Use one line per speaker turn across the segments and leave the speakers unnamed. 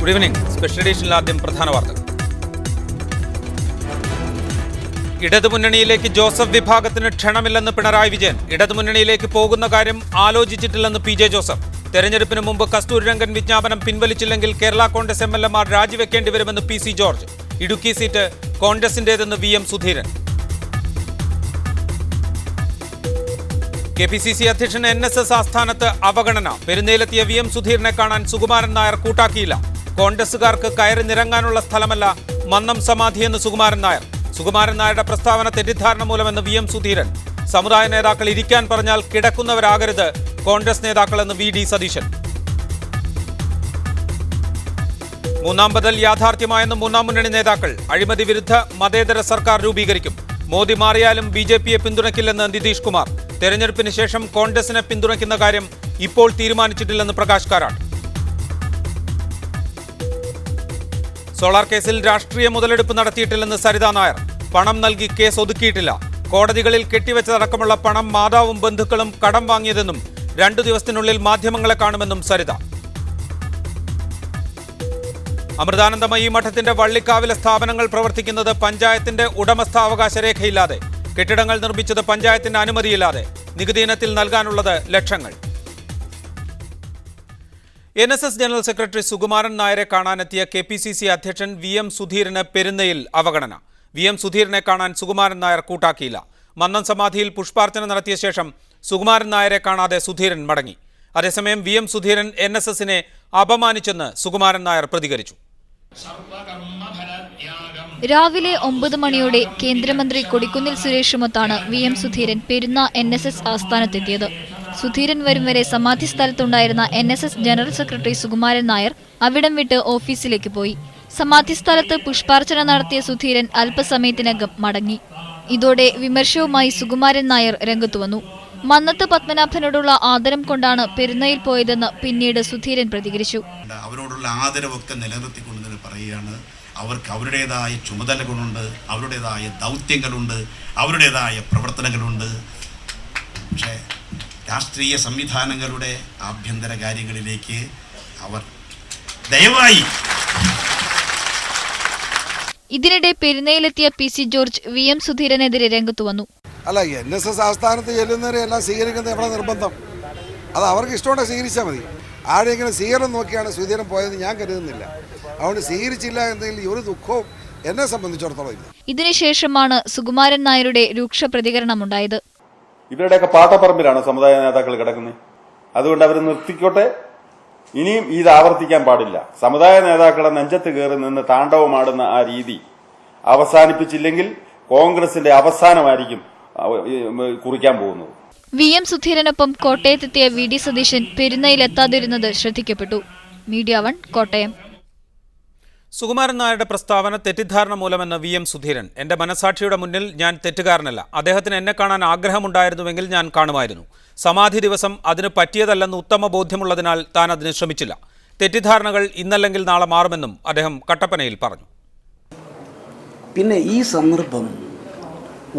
Good evening. Special എഡിഷനിൽ ആദ്യം പ്രധാന വാർത്തകൾ. ഇടതുമുന്നണിയിലേക്ക് ജോസഫ് വിഭാഗത്തിന് ക്ഷണമില്ലെന്ന് പിണറായി വിജയൻ. ഇടതുമുന്നണിയിലേക്ക് പോകുന്ന കാര്യം ആലോചിച്ചിട്ടില്ലെന്ന് പി.ജെ. ജോസഫ്. തെരഞ്ഞെടുപ്പിന് മുമ്പ് കസ്തൂരിരംഗൻ വിജ്ഞാപനം പിൻവലിച്ചില്ലെങ്കിൽ കേരള കോൺഗ്രസ് എം.എൽ.എമാർ രാജിവെക്കേണ്ടി വരുമെന്ന് പി.സി. ജോർജ്. ഇടുക്കി സീറ്റ് കോൺഗ്രസിന്റേതെന്ന് വി.എം. സുധീരൻ. കെ.പി.സി.സി അധ്യക്ഷൻ എൻ.എസ്.എസ് ആസ്ഥാനത്ത് അവഗണന. പെരുന്നയിലെത്തിയ വി.എം. സുധീരനെ കാണാൻ സുകുമാരൻ നായർ കൂട്ടാക്കിയില്ല. കോൺഗ്രസുകാർക്ക് കയറി നിരങ്ങാനുള്ള സ്ഥലമല്ല മന്നം സമാധിയെന്ന് സുകുമാരൻ നായർ. സുകുമാരൻ നായരുടെ പ്രസ്താവന തെറ്റിദ്ധാരണ മൂലമെന്ന് വി.എം. സുധീരൻ. സമുദായ നേതാക്കൾ ഇരിക്കാൻ പറഞ്ഞാൽ കിടക്കുന്നവരാകരുത് കോൺഗ്രസ് നേതാക്കളെന്ന് വി.ഡി. സതീശൻ. മൂന്നാം ബദൽ യാഥാർത്ഥ്യമായെന്ന് മൂന്നാം മുന്നണി നേതാക്കൾ. അഴിമതി വിരുദ്ധ മതേതര സർക്കാർ രൂപീകരിക്കും. മോദി മാറിയാലും ബി.ജെ.പിയെ പിന്തുണയ്ക്കില്ലെന്ന് നിതീഷ് കുമാർ. തെരഞ്ഞെടുപ്പിന് ശേഷം കോൺഗ്രസിനെ പിന്തുണയ്ക്കുന്ന കാര്യം ഇപ്പോൾ തീരുമാനിച്ചിട്ടില്ലെന്ന് പ്രകാശ് കാരാട്ട്. സോളാർ കേസിൽ രാഷ്ട്രീയ മുതലെടുപ്പ് നടത്തിയിട്ടില്ലെന്ന് സരിത നായർ. പണം നൽകി കേസ് ഒതുക്കിയിട്ടില്ല. കോടതികളിൽ കെട്ടിവെച്ചതടക്കമുള്ള പണം മാതാവും ബന്ധുക്കളും കടം വാങ്ങിയതെന്നും 2 ദിവസത്തിനുള്ളിൽ മാധ്യമങ്ങളെ കാണുമെന്നും സരിത. അമൃതാനന്ദമയി മഠത്തിന്റെ വള്ളിക്കാവിലെ സ്ഥാപനങ്ങൾ പ്രവർത്തിക്കുന്നത് പഞ്ചായത്തിന്റെ ഉടമസ്ഥാവകാശ രേഖയില്ലാതെ. കെട്ടിടങ്ങൾ നിർമ്മിച്ചത് പഞ്ചായത്തിന്റെ അനുമതിയില്ലാതെ. നികുതി ഇനത്തിൽ നൽകാനുള്ളത് ലക്ഷങ്ങൾ. എൻ.എസ്.എസ് ജനറൽ സെക്രട്ടറി സുകുമാരൻ നായരെ കാണാനെത്തിയ കെ.പി.സി.സി അധ്യക്ഷൻ വി.എം. സുധീരന് പെരുന്നയിൽ അവഗണന. വി.എം. സുധീരനെ കാണാൻ സുകുമാരൻ നായർ കൂട്ടാക്കിയില്ല. മന്നം സമാധിയിൽ പുഷ്പാർച്ചന നടത്തിയ ശേഷം സുകുമാരൻ നായരെ കാണാതെ സുധീരൻ മടങ്ങി. അതേസമയം വി.എം. സുധീരൻ എൻ.എസ്.എസിനെ അപമാനിച്ചെന്ന് സുകുമാരൻ നായർ പ്രതികരിച്ചു.
രാവിലെ 9 മണിയോടെ കേന്ദ്രമന്ത്രി കൊടിക്കുന്നിൽ സുരേഷുമൊത്താണ് വി.എം. സുധീരൻ പെരുന്ന എൻ.എസ്.എസ് ആസ്ഥാനത്തെത്തിയത്. സുധീരൻ വരും വരെ സമാധി സ്ഥലത്തുണ്ടായിരുന്ന എൻ.എസ്.എസ് ജനറൽ സെക്രട്ടറി സുകുമാരൻ നായർ അവിടം വിട്ട് ഓഫീസിലേക്ക് പോയി. സമാധി സ്ഥലത്ത് പുഷ്പാർച്ചന നടത്തിയ സുധീരൻ അല്പസമയത്തിനകം മടങ്ങി. ഇതോടെ വിമർശവുമായി സുകുമാരൻ നായർ രംഗത്തുവന്നു. മന്നത്ത് പത്മനാഭനോടുള്ള ആദരം കൊണ്ടാണ് പെരുന്നയിൽ പോയതെന്ന് പിന്നീട് സുധീരൻ പ്രതികരിച്ചു.
അവരോടുള്ള ആദരവൊക്കെ നിലനിർത്തിക്കൊണ്ട് പറയുകയാണ്. അവർക്ക് അവരുടേതായ ചുമതലകളുണ്ട്, അവരുടേതായ ദൗത്യങ്ങളുണ്ട്, അവരുടേതായ പ്രവർത്തനങ്ങളുണ്ട്. പക്ഷേ രാഷ്ട്രീയ സംവിധാനങ്ങളുടെ ആഭ്യന്തര കാര്യങ്ങളിലേക്ക് അവർ ദയവായി.
ഇതിനിടെ പെരുന്നയിലെത്തിയ പി.സി. George VM. സുധീരനെതിരെ രംഗത്തു വന്നു.
അല്ല, എൻ.എസ്.എസ് ആസ്ഥാനത്ത് ചെല്ലുന്നവരെ എല്ലാം സ്വീകരിക്കുന്നത് നമ്മുടെ നിർബന്ധം. അത് അവർക്ക് ഇഷ്ടമുണ്ടെങ്കിൽ സ്വീകരിച്ചാൽ മതി. ആരെങ്കിലും സ്വീകരണം നോക്കിയാണ് സുധീരൻ പോയതെന്ന് ഞാൻ കരുതുന്നില്ല. അതുകൊണ്ട് സ്വീകരിച്ചില്ല എന്നതിൽ ഒരു ദുഃഖവും എന്നെ സംബന്ധിച്ചിടത്തോളം ഇല്ല.
ഇതിനുശേഷമാണ് സുകുമാരൻ നായരുടെ രൂക്ഷ പ്രതികരണമുണ്ടായത്.
ഇവരുടെയൊക്കെ പാട്ടപ്പറമ്പിലാണ് സമുദായ നേതാക്കൾ കിടക്കുന്നത്. അതുകൊണ്ട് അവർ നിർത്തിക്കോട്ടെ. ഇനിയും ഇത് ആവർത്തിക്കാൻ പാടില്ല. സമുദായ നേതാക്കളെ നെഞ്ചത്ത് കയറി നിന്ന് താണ്ഡവമാടുന്ന ആ രീതി അവസാനിപ്പിച്ചില്ലെങ്കിൽ കോൺഗ്രസിന്റെ അവസാനമായിരിക്കും കുറിക്കാൻ പോകുന്നത്.
വി.എം. സുധീരനൊപ്പം കോട്ടയത്തെത്തിയ വി.ഡി. സതീശൻ പെരുന്നയിലെത്താതിരുന്നത് ശ്രദ്ധിക്കപ്പെട്ടു. മീഡിയ 1 കോട്ടയം.
സുകുമാരൻ നായരുടെ പ്രസ്താവന തെറ്റിദ്ധാരണ മൂലമെന്ന് വി.എം. സുധീരൻ. എന്റെ മനസാക്ഷിയുടെ മുന്നിൽ ഞാൻ തെറ്റുകാരനല്ല. അദ്ദേഹത്തിന് എന്നെ കാണാൻ ആഗ്രഹമുണ്ടായിരുന്നുവെങ്കിൽ ഞാൻ കാണുമായിരുന്നു. സമാധി ദിവസം അതിന് പറ്റിയതല്ലെന്ന് ഉത്തമ ബോധ്യമുള്ളതിനാൽ താൻ അതിന് ശ്രമിച്ചില്ല. തെറ്റിദ്ധാരണകൾ ഇന്നല്ലെങ്കിൽ നാളെ മാറുമെന്നും അദ്ദേഹം കട്ടപ്പനയിൽ പറഞ്ഞു.
പിന്നെ ഈ സന്ദർഭം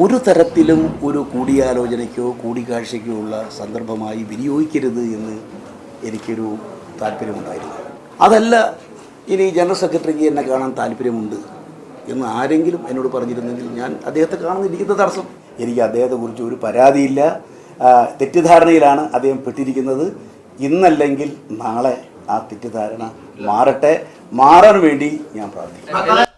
ഒരു തരത്തിലും ഒരു കൂടിയാലോചനയ്ക്കോ കൂടിക്കാഴ്ചയ്ക്കോ ഉള്ള സന്ദർഭമായി വിനിയോഗിക്കരുത് എന്ന് എനിക്കൊരു താല്പര്യമുണ്ടായിരുന്നു. അതല്ല, ഇനി ജനറൽ സെക്രട്ടറിക്ക് എന്നെ കാണാൻ താല്പര്യമുണ്ട് എന്ന് ആരെങ്കിലും എന്നോട് പറഞ്ഞിരുന്നെങ്കിൽ ഞാൻ അദ്ദേഹത്തെ കാണുന്നിരിക്കുന്ന തടസ്സം. എനിക്ക് അദ്ദേഹത്തെക്കുറിച്ച് ഒരു പരാതിയില്ല. തെറ്റിദ്ധാരണയിലാണ് അദ്ദേഹം പെട്ടിരിക്കുന്നത്. ഇന്നല്ലെങ്കിൽ നാളെ ആ തെറ്റിദ്ധാരണ മാറട്ടെ. മാറാൻ വേണ്ടി ഞാൻ പ്രാർത്ഥിക്കുന്നു.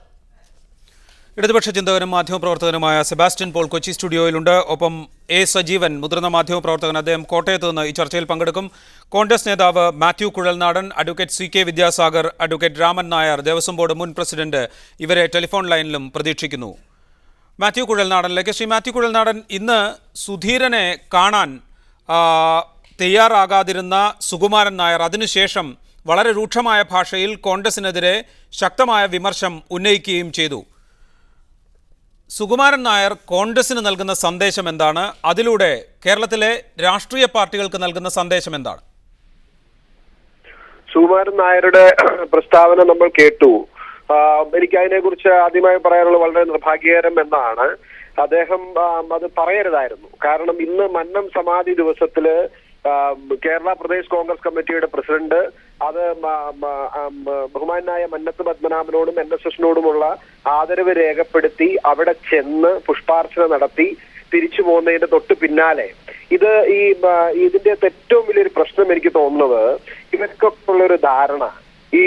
ഇടതുപക്ഷ ചിന്തകനും മാധ്യമപ്രവർത്തകനുമായ സെബാസ്റ്റ്യൻ പോൾ കൊച്ചി സ്റ്റുഡിയോയിലുണ്ട്. ഒപ്പം എ സജീവൻ, മുതിർന്ന മാധ്യമപ്രവർത്തകൻ, അദ്ദേഹം കോട്ടയത്ത് നിന്ന് ഈ ചർച്ചയിൽ പങ്കെടുക്കും. കോൺഗ്രസ് നേതാവ് Mathew Kuzhalnadan, advocate CK. Vidyasagar, advocate Raman Nair, Devaswom board മുൻ പ്രസിഡന്റ്, ഇവരെ ടെലിഫോൺ ലൈനിലും പ്രതീക്ഷിക്കുന്നു. മാത്യു കുഴൽനാടനിലേക്ക്. ശ്രീ മാത്യു കുഴൽനാടൻ, ഇന്ന് സുധീരനെ കാണാൻ തയ്യാറാകാതിരുന്ന സുകുമാരൻ നായർ അതിനുശേഷം വളരെ രൂക്ഷമായ ഭാഷയിൽ കോൺഗ്രസിനെതിരെ ശക്തമായ വിമർശനം ഉന്നയിക്കുകയും ചെയ്തു. സുകുമാരൻ നായർ കോൺഗ്രസിന് നൽകുന്ന സന്ദേശം എന്താണ്? അതിലൂടെ കേരളത്തിലെ രാഷ്ട്രീയ പാർട്ടികൾക്ക് നൽകുന്ന സന്ദേശം എന്താണ്?
സുകുമാരൻ നായരുടെ പ്രസ്താവന നമ്മൾ കേട്ടു. എനിക്ക് അതിനെക്കുറിച്ച് ആദ്യമായി പറയാനുള്ളത് വളരെ നിർഭാഗ്യകരം എന്നാണ്. അദ്ദേഹം അത് പറയരുതായിരുന്നു. കാരണം ഇന്ന് മന്നം സമാധി ദിവസത്തില് കേരള പ്രദേശ് കോൺഗ്രസ് കമ്മിറ്റിയുടെ പ്രസിഡന്റ് അത് ബഹുമാനായ മന്നത്ത് പത്മനാഭനോടും NSSനോടുമുള്ള ആദരവ് രേഖപ്പെടുത്തി അവിടെ ചെന്ന് പുഷ്പാർച്ചന നടത്തി തിരിച്ചു പോകുന്നതിന്റെ തൊട്ട് പിന്നാലെ ഇതിന്റെ ഏറ്റവും വലിയൊരു പ്രശ്നം എനിക്ക് തോന്നുന്നത് ഇവർക്കൊക്കെ ഉള്ളൊരു ധാരണ ഈ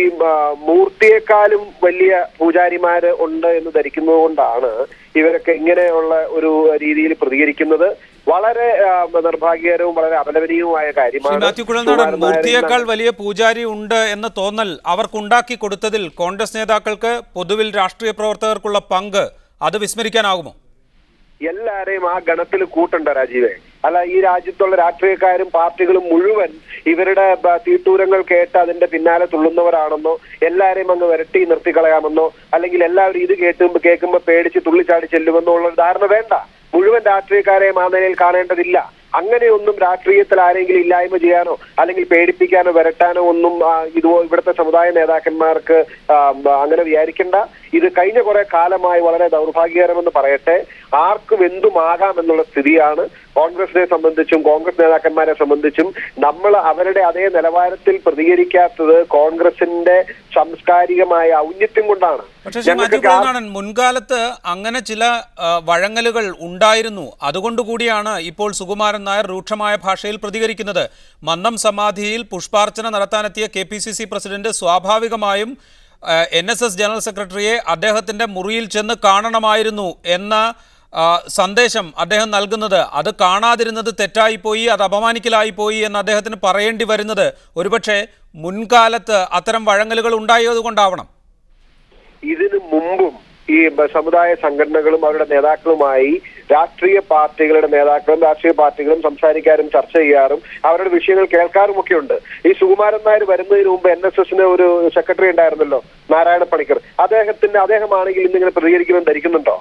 മൂർത്തിയെക്കാളും വലിയ പൂജാരിമാര് ഉണ്ട് എന്ന് ധരിക്കുന്നത് കൊണ്ടാണ് ഇവരൊക്കെ ഇങ്ങനെയുള്ള ഒരു രീതിയിൽ പ്രതികരിക്കുന്നത്. വളരെ നിർഭാഗ്യകരവും വളരെ അപലപനീയവുമായ കാര്യമാണ്.
മാത്യു കുഴൽനാടൻ, മൂർത്തിയേക്കാൾ വലിയ പൂജാരി ഉണ്ട് എന്ന തോന്നൽ അവർക്കുണ്ടാക്കി കൊടുത്തതിൽ കോൺഗ്രസ് നേതാക്കൾക്ക്, പൊതുവിൽ രാഷ്ട്രീയ പ്രവർത്തകർക്കുള്ള പങ്ക് അത് വിസ്മരിക്കാനാകുമോ?
എല്ലാരെയും ആ ഗണത്തിൽ കൂട്ടണ്ട രാജീവേ. അല്ല, ഈ രാജ്യത്തുള്ള രാഷ്ട്രീയക്കാരും പാർട്ടികളും മുഴുവൻ ഇവരുടെ തീട്ടൂരങ്ങൾ കേട്ട് അതിന്റെ പിന്നാലെ തുള്ളുന്നവരാണെന്നോ, എല്ലാരെയും അങ്ങ് വിരട്ടി നിർത്തിക്കളയാമെന്നോ, അല്ലെങ്കിൽ എല്ലാവരും ഇത് കേൾക്കുമ്പോ പേടിച്ച് തുള്ളിച്ചാടി ചെല്ലുമെന്നോ ഉള്ള ധാരണ വേണ്ട. മുഴുവൻ രാഷ്ട്രീയക്കാരെയും ആ നിലയിൽ കാണേണ്ടതില്ല. അങ്ങനെയൊന്നും രാഷ്ട്രീയത്തിൽ ആരെങ്കിലും ഇല്ലായ്മ ചെയ്യാനോ അല്ലെങ്കിൽ പേടിപ്പിക്കാനോ വരട്ടാനോ ഒന്നും ഇവിടുത്തെ സമുദായ നേതാക്കന്മാർക്ക് അങ്ങനെ വിചാരിക്കേണ്ട. ഇത് കഴിഞ്ഞ കുറെ കാലമായി വളരെ ദൗർഭാഗ്യകരമെന്ന് പറയട്ടെ, ആർക്കും എന്തുമാകാം എന്നുള്ള സ്ഥിതിയാണ്. കോൺഗ്രസിനെ സംബന്ധിച്ചും കോൺഗ്രസ് നേതാക്കന്മാരെ സംബന്ധിച്ചും നമ്മൾ അവരുടെ അതേ നിലവാരത്തിൽ പ്രതികരിക്കാത്തത് കോൺഗ്രസിന്റെ സാംസ്കാരികമായ ഔന്നത്യം കൊണ്ടാണ്.
മുൻകാലത്ത് അങ്ങനെ ചില വഴങ്ങലുകൾ ഉണ്ടായിരുന്നു. അതുകൊണ്ടുകൂടിയാണ് ഇപ്പോൾ സുകുമാരൻ നായർ രൂക്ഷമായ ഭാഷയിൽ പ്രതികരിക്കുന്നത്. മന്നം സമാധിയിൽ പുഷ്പാർച്ചന നടത്താനെത്തിയ KPCC പ്രസിഡന്റ് സ്വാഭാവികമായും NSS ജനറൽ സെക്രട്ടറിയെ അദ്ദേഹത്തിന്റെ മുറിയിൽ ചെന്ന് കാണണമായിരുന്നു എന്ന സന്ദേശം അദ്ദേഹം നൽകുന്നത്, അത് കാണാതിരുന്നത് തെറ്റായിപ്പോയി, അത് അപമാനിക്കലായിപ്പോയി എന്ന് അദ്ദേഹത്തിന് പറയേണ്ടി വരുന്നത് ഒരുപക്ഷെ മുൻകാലത്ത് അത്തരം വഴങ്ങലുകൾ ഉണ്ടായതുകൊണ്ടാവണം.
ഇതിനു മുമ്പും ഈ സമുദായ സംഘടനകളും അവരുടെ നേതാക്കളുമായി രാഷ്ട്രീയ പാർട്ടികളുടെ നേതാക്കളും രാഷ്ട്രീയ പാർട്ടികളും സംസാരിക്കാറും ചർച്ച ചെയ്യാറും അവരുടെ വിഷയങ്ങൾ കേൾക്കാറും ഒക്കെ ഉണ്ട്. ഈ സുകുമാരൻ നായർ വരുന്നതിന് മുമ്പ് NSSന് ഒരു സെക്രട്ടറി ഉണ്ടായിരുന്നല്ലോ, നാരായണ പണിക്കർ. അദ്ദേഹമാണെങ്കിൽ ഇന്നിങ്ങനെ പ്രതികരിക്കുമെന്ന് ധരിക്കുന്നുണ്ടോ?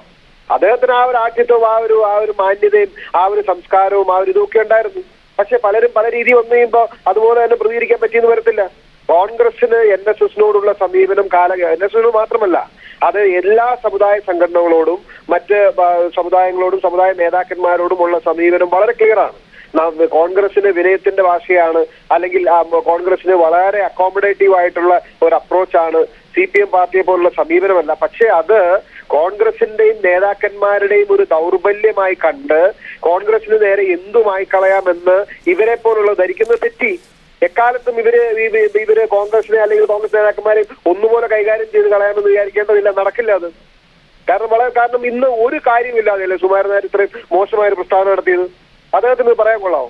അദ്ദേഹത്തിന് ആ ഒരു ആഠ്യത്വവും ആ ഒരു മാന്യതയും ആ ഒരു സംസ്കാരവും ആ ഒരു ഇതൊക്കെ ഉണ്ടായിരുന്നു. പക്ഷെ പലരും പല രീതി വന്നു കഴിയുമ്പോൾ അതുപോലെ തന്നെ പ്രതികരിക്കാൻ പറ്റിയെന്ന് വരത്തില്ല. കോൺഗ്രസിന് NSSനോടുള്ള സമീപനം NSSനോട് മാത്രമല്ല, അത് എല്ലാ സമുദായ സംഘടനകളോടും മറ്റ് സമുദായങ്ങളോടും സമുദായ നേതാക്കന്മാരോടുമുള്ള സമീപനം വളരെ ക്ലിയറാണ്. കോൺഗ്രസിന് വിനയത്തിന്റെ ഭാഷയാണ്, അല്ലെങ്കിൽ കോൺഗ്രസിന് വളരെ അക്കോമഡേറ്റീവ് ആയിട്ടുള്ള ഒരു അപ്രോച്ചാണ്. CPM പാർട്ടിയെ പോലുള്ള സമീപനമല്ല. പക്ഷെ അത് കോൺഗ്രസിന്റെയും നേതാക്കന്മാരുടെയും ഒരു ദൗർബല്യമായി കണ്ട് കോൺഗ്രസിന് നേരെ എന്തുമായി കളയാമെന്ന് ഇവരെ പോലുള്ള ധരിക്കുന്നത് തെറ്റി. എക്കാലത്തും ഇവര് കോൺഗ്രസിനെ അല്ലെങ്കിൽ കോൺഗ്രസ് നേതാക്കന്മാരെ ഒന്നുപോലെ കൈകാര്യം ചെയ്ത് കളയാമെന്ന് വിചാരിക്കേണ്ടതില്ല. നടക്കില്ല അത്. കാരണം ഇന്ന് ഒരു കാര്യമില്ലാതെയല്ലേ സുകുമാരൻ നായർ ഇത്രയും മോശമായ ഒരു പ്രസ്താവന നടത്തിയത്. അദ്ദേഹത്തിന് പറയാൻ കൊള്ളാവോ?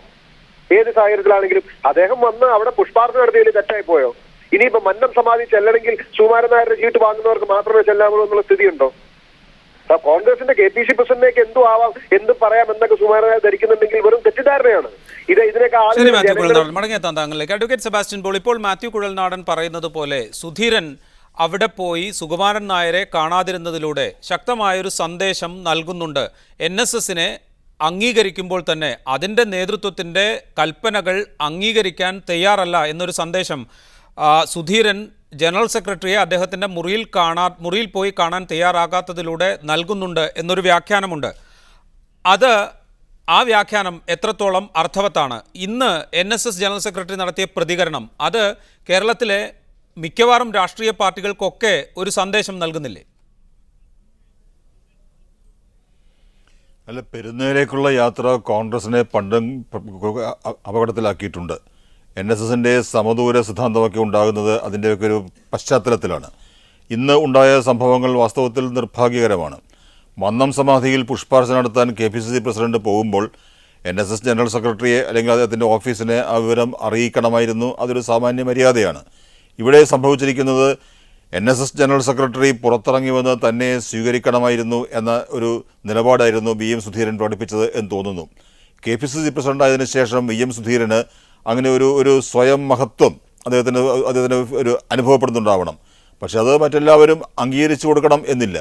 ഏത് സാഹചര്യത്തിലാണെങ്കിലും അദ്ദേഹം വന്ന് അവിടെ പുഷ്പാർച്ചന നടത്തിയതിൽ തെറ്റായി പോയോ? ഇനിയിപ്പോ മന്നം സമാധി ചെല്ലണമെങ്കിൽ സുകുമാരൻ നായരുടെ ചീട്ട് വാങ്ങുന്നവർക്ക് മാത്രമേ ചെല്ലാമുള്ളൂ എന്നുള്ള സ്ഥിതിയുണ്ടോ? കോൺഗ്രസിന്റെ KPCC പ്രസിഡന്റിലേക്ക് എന്തും ആവാം, എന്തും പറയാം എന്നൊക്കെ സുകുമാരൻ നായർ ധരിക്കുന്നുണ്ടെങ്കിൽ വെറും തെറ്റിദ്ധാരണയാണ്.
മടങ്ങിയെത്താൻ താങ്കളിലേക്ക്. അഡ്വക്കേറ്റ് സെബാസ്റ്റ്യൻ പോൾ, ഇപ്പോൾ മാത്യു കുഴൽനാടൻ പറയുന്നത് പോലെ സുധീരൻ അവിടെ പോയി സുകുമാരൻ നായരെ കാണാതിരുന്നതിലൂടെ ശക്തമായൊരു സന്ദേശം നൽകുന്നുണ്ട്. NSSനെ അംഗീകരിക്കുമ്പോൾ തന്നെ അതിൻ്റെ നേതൃത്വത്തിൻ്റെ കൽപ്പനകൾ അംഗീകരിക്കാൻ തയ്യാറല്ല എന്നൊരു സന്ദേശം സുധീരൻ ജനറൽ സെക്രട്ടറിയെ അദ്ദേഹത്തിൻ്റെ മുറിയിൽ പോയി കാണാൻ തയ്യാറാകാത്തതിലൂടെ നൽകുന്നുണ്ട് എന്നൊരു വ്യാഖ്യാനമുണ്ട്. ആ വ്യാഖ്യാനം എത്രത്തോളം അർത്ഥവത്താണ്? ഇന്ന് NSS ജനറൽ സെക്രട്ടറി നടത്തിയ പ്രതികരണം അത് കേരളത്തിലെ മിക്കവാറും രാഷ്ട്രീയ പാർട്ടികൾക്കൊക്കെ ഒരു സന്ദേശം നൽകുന്നില്ലേ?
അല്ല, പെരുന്നയിലേക്കുള്ള യാത്ര കോൺഗ്രസിനെ പണ്ടും അപകടത്തിലാക്കിയിട്ടുണ്ട്. NSSൻ്റെ സമദൂര സിദ്ധാന്തമൊക്കെ ഉണ്ടാകുന്നത് അതിൻ്റെയൊക്കെ ഒരു പശ്ചാത്തലത്തിലാണ്. ഇന്ന് ഉണ്ടായ സംഭവങ്ങൾ വാസ്തവത്തിൽ നിർഭാഗ്യകരമാണ്. മന്നം സമാധിയിൽ പുഷ്പാർച്ചന നടത്താൻ KPCC പ്രസിഡന്റ് പോകുമ്പോൾ NSS ജനറൽ സെക്രട്ടറിയെ അല്ലെങ്കിൽ അദ്ദേഹത്തിൻ്റെ ഓഫീസിനെ ആ വിവരം അറിയിക്കണമായിരുന്നു. അതൊരു സാമാന്യ മര്യാദയാണ്. ഇവിടെ സംഭവിച്ചിരിക്കുന്നത് NSS ജനറൽ സെക്രട്ടറി പുറത്തിറങ്ങി വന്ന് തന്നെ സ്വീകരിക്കണമായിരുന്നു എന്ന ഒരു നിലപാടായിരുന്നു VM സുധീരൻ പ്രകടിപ്പിച്ചത് എന്ന് തോന്നുന്നു. KPCC പ്രസിഡന്റായതിനു ശേഷം VM സുധീരന് അങ്ങനെ ഒരു സ്വയം മഹത്വം അദ്ദേഹത്തിന് ഒരു അനുഭവപ്പെടുന്നുണ്ടാവണം. പക്ഷെ അത് മറ്റെല്ലാവരും അംഗീകരിച്ചു കൊടുക്കണം എന്നില്ല.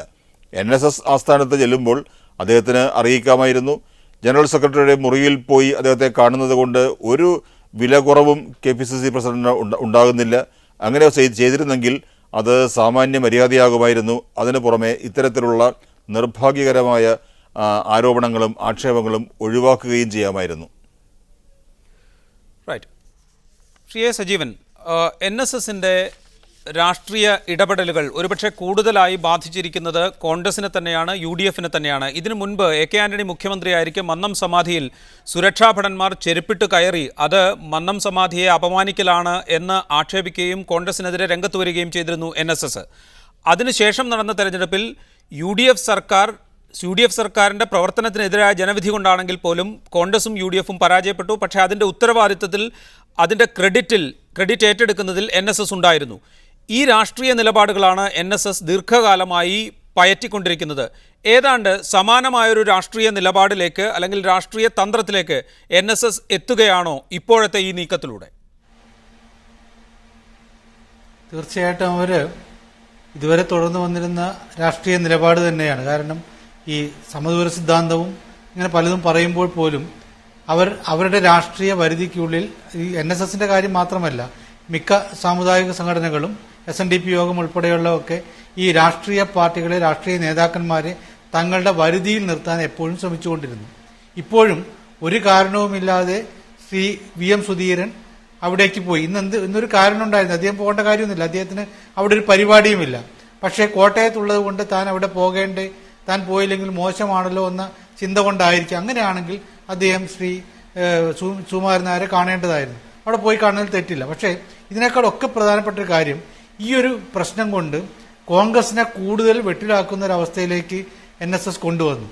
NSS ആസ്ഥാനത്ത് ചെല്ലുമ്പോൾ അദ്ദേഹത്തിന് അറിയിക്കാമായിരുന്നു. ജനറൽ സെക്രട്ടറിയുടെ മുറിയിൽ പോയി അദ്ദേഹത്തെ കാണുന്നത് കൊണ്ട് ഒരു വില കുറവും KPCC പ്രസിഡന്റിന് ഉണ്ടാകുന്നില്ല. അങ്ങനെ ചെയ്തിരുന്നെങ്കിൽ അത് സാമാന്യ മര്യാദയാകുമായിരുന്നു. അതിനു പുറമെ ഇത്തരത്തിലുള്ള നിർഭാഗ്യകരമായ ആരോപണങ്ങളും ആക്ഷേപങ്ങളും ഒഴിവാക്കുകയും ചെയ്യാമായിരുന്നു.
റൈറ്റ്. ശ്രീ എ സജീവൻ, NSSന്റെ രാഷ്ട്രീയ ഇടപെടലുകൾ ഒരുപക്ഷെ കൂടുതലായി ബാധിച്ചിരിക്കുന്നത് കോൺഗ്രസിനെ തന്നെയാണ്, UDFനെ തന്നെയാണ്. ഇതിനു മുൻപ് AK ആന്റണി മുഖ്യമന്ത്രിയായിരിക്കും മന്നം സമാധിയിൽ സുരക്ഷാ ഭടന്മാർ ചെരുപ്പിട്ട് കയറി അത് മന്നം സമാധിയെ അപമാനിക്കലാണ് എന്ന് ആക്ഷേപിക്കുകയും കോൺഗ്രസിനെതിരെ രംഗത്ത് വരികയും ചെയ്തിരുന്നു NSS. അതിനുശേഷം നടന്ന തെരഞ്ഞെടുപ്പിൽ UDF സർക്കാരിൻ്റെ പ്രവർത്തനത്തിനെതിരായ ജനവിധി കൊണ്ടാണെങ്കിൽ പോലും കോൺഗ്രസും UDFും പരാജയപ്പെട്ടു. പക്ഷേ അതിൻ്റെ ഉത്തരവാദിത്തത്തിൽ, അതിൻ്റെ ക്രെഡിറ്റ് ഏറ്റെടുക്കുന്നതിൽ NSS ഉണ്ടായിരുന്നു. ഈ രാഷ്ട്രീയ നിലപാടുകളാണ് NSS ദീർഘകാലമായി പയറ്റിക്കൊണ്ടിരിക്കുന്നത്. ഏതാണ്ട് സമാനമായൊരു രാഷ്ട്രീയ നിലപാടിലേക്ക് അല്ലെങ്കിൽ രാഷ്ട്രീയ തന്ത്രത്തിലേക്ക് NSS എത്തുകയാണോ ഇപ്പോഴത്തെ ഈ നീക്കത്തിലൂടെ?
തീർച്ചയായിട്ടും അവർ ഇതുവരെ തുടർന്നു വന്നിരുന്ന രാഷ്ട്രീയ നിലപാട് തന്നെയാണ്. കാരണം ഈ സമദൂര സിദ്ധാന്തവും ഇങ്ങനെ പലതും പറയുമ്പോൾ പോലും അവരുടെ രാഷ്ട്രീയ പരിധിക്കുള്ളിൽ ഈ NSSന്റെ കാര്യം മാത്രമല്ല, മിക്ക സാമുദായിക സംഘടനകളും SNDP യോഗം ഉൾപ്പെടെയുള്ളതൊക്കെ ഈ രാഷ്ട്രീയ പാർട്ടികളെ, രാഷ്ട്രീയ നേതാക്കന്മാരെ തങ്ങളുടെ പരിധിയിൽ നിർത്താൻ എപ്പോഴും ശ്രമിച്ചുകൊണ്ടിരുന്നു. ഇപ്പോഴും ഒരു കാരണവുമില്ലാതെ ശ്രീ VM സുധീരൻ അവിടേക്ക് പോയി. ഇന്നൊരു കാരണം ഉണ്ടായിരുന്നു, അദ്ദേഹം പോകേണ്ട കാര്യമൊന്നുമില്ല, അദ്ദേഹത്തിന് അവിടെ ഒരു പരിപാടിയുമില്ല. പക്ഷേ കോട്ടയത്തുള്ളത് കൊണ്ട് താൻ അവിടെ പോകേണ്ടേ, താൻ പോയില്ലെങ്കിൽ മോശമാണല്ലോ എന്ന ചിന്ത കൊണ്ടായിരിക്കും. അങ്ങനെയാണെങ്കിൽ അദ്ദേഹം ശ്രീ സുകുമാരൻ നായരെ കാണേണ്ടതായിരുന്നു. അവിടെ പോയി കാണുന്നതിൽ തെറ്റില്ല. പക്ഷേ ഇതിനേക്കാളൊക്കെ പ്രധാനപ്പെട്ട ഒരു കാര്യം, ഈ ഒരു പ്രശ്നം കൊണ്ട് കോൺഗ്രസിനെ കൂടുതൽ വെട്ടിലാക്കുന്ന ഒരു അവസ്ഥയിലേക്ക് NSS കൊണ്ടുവന്നു.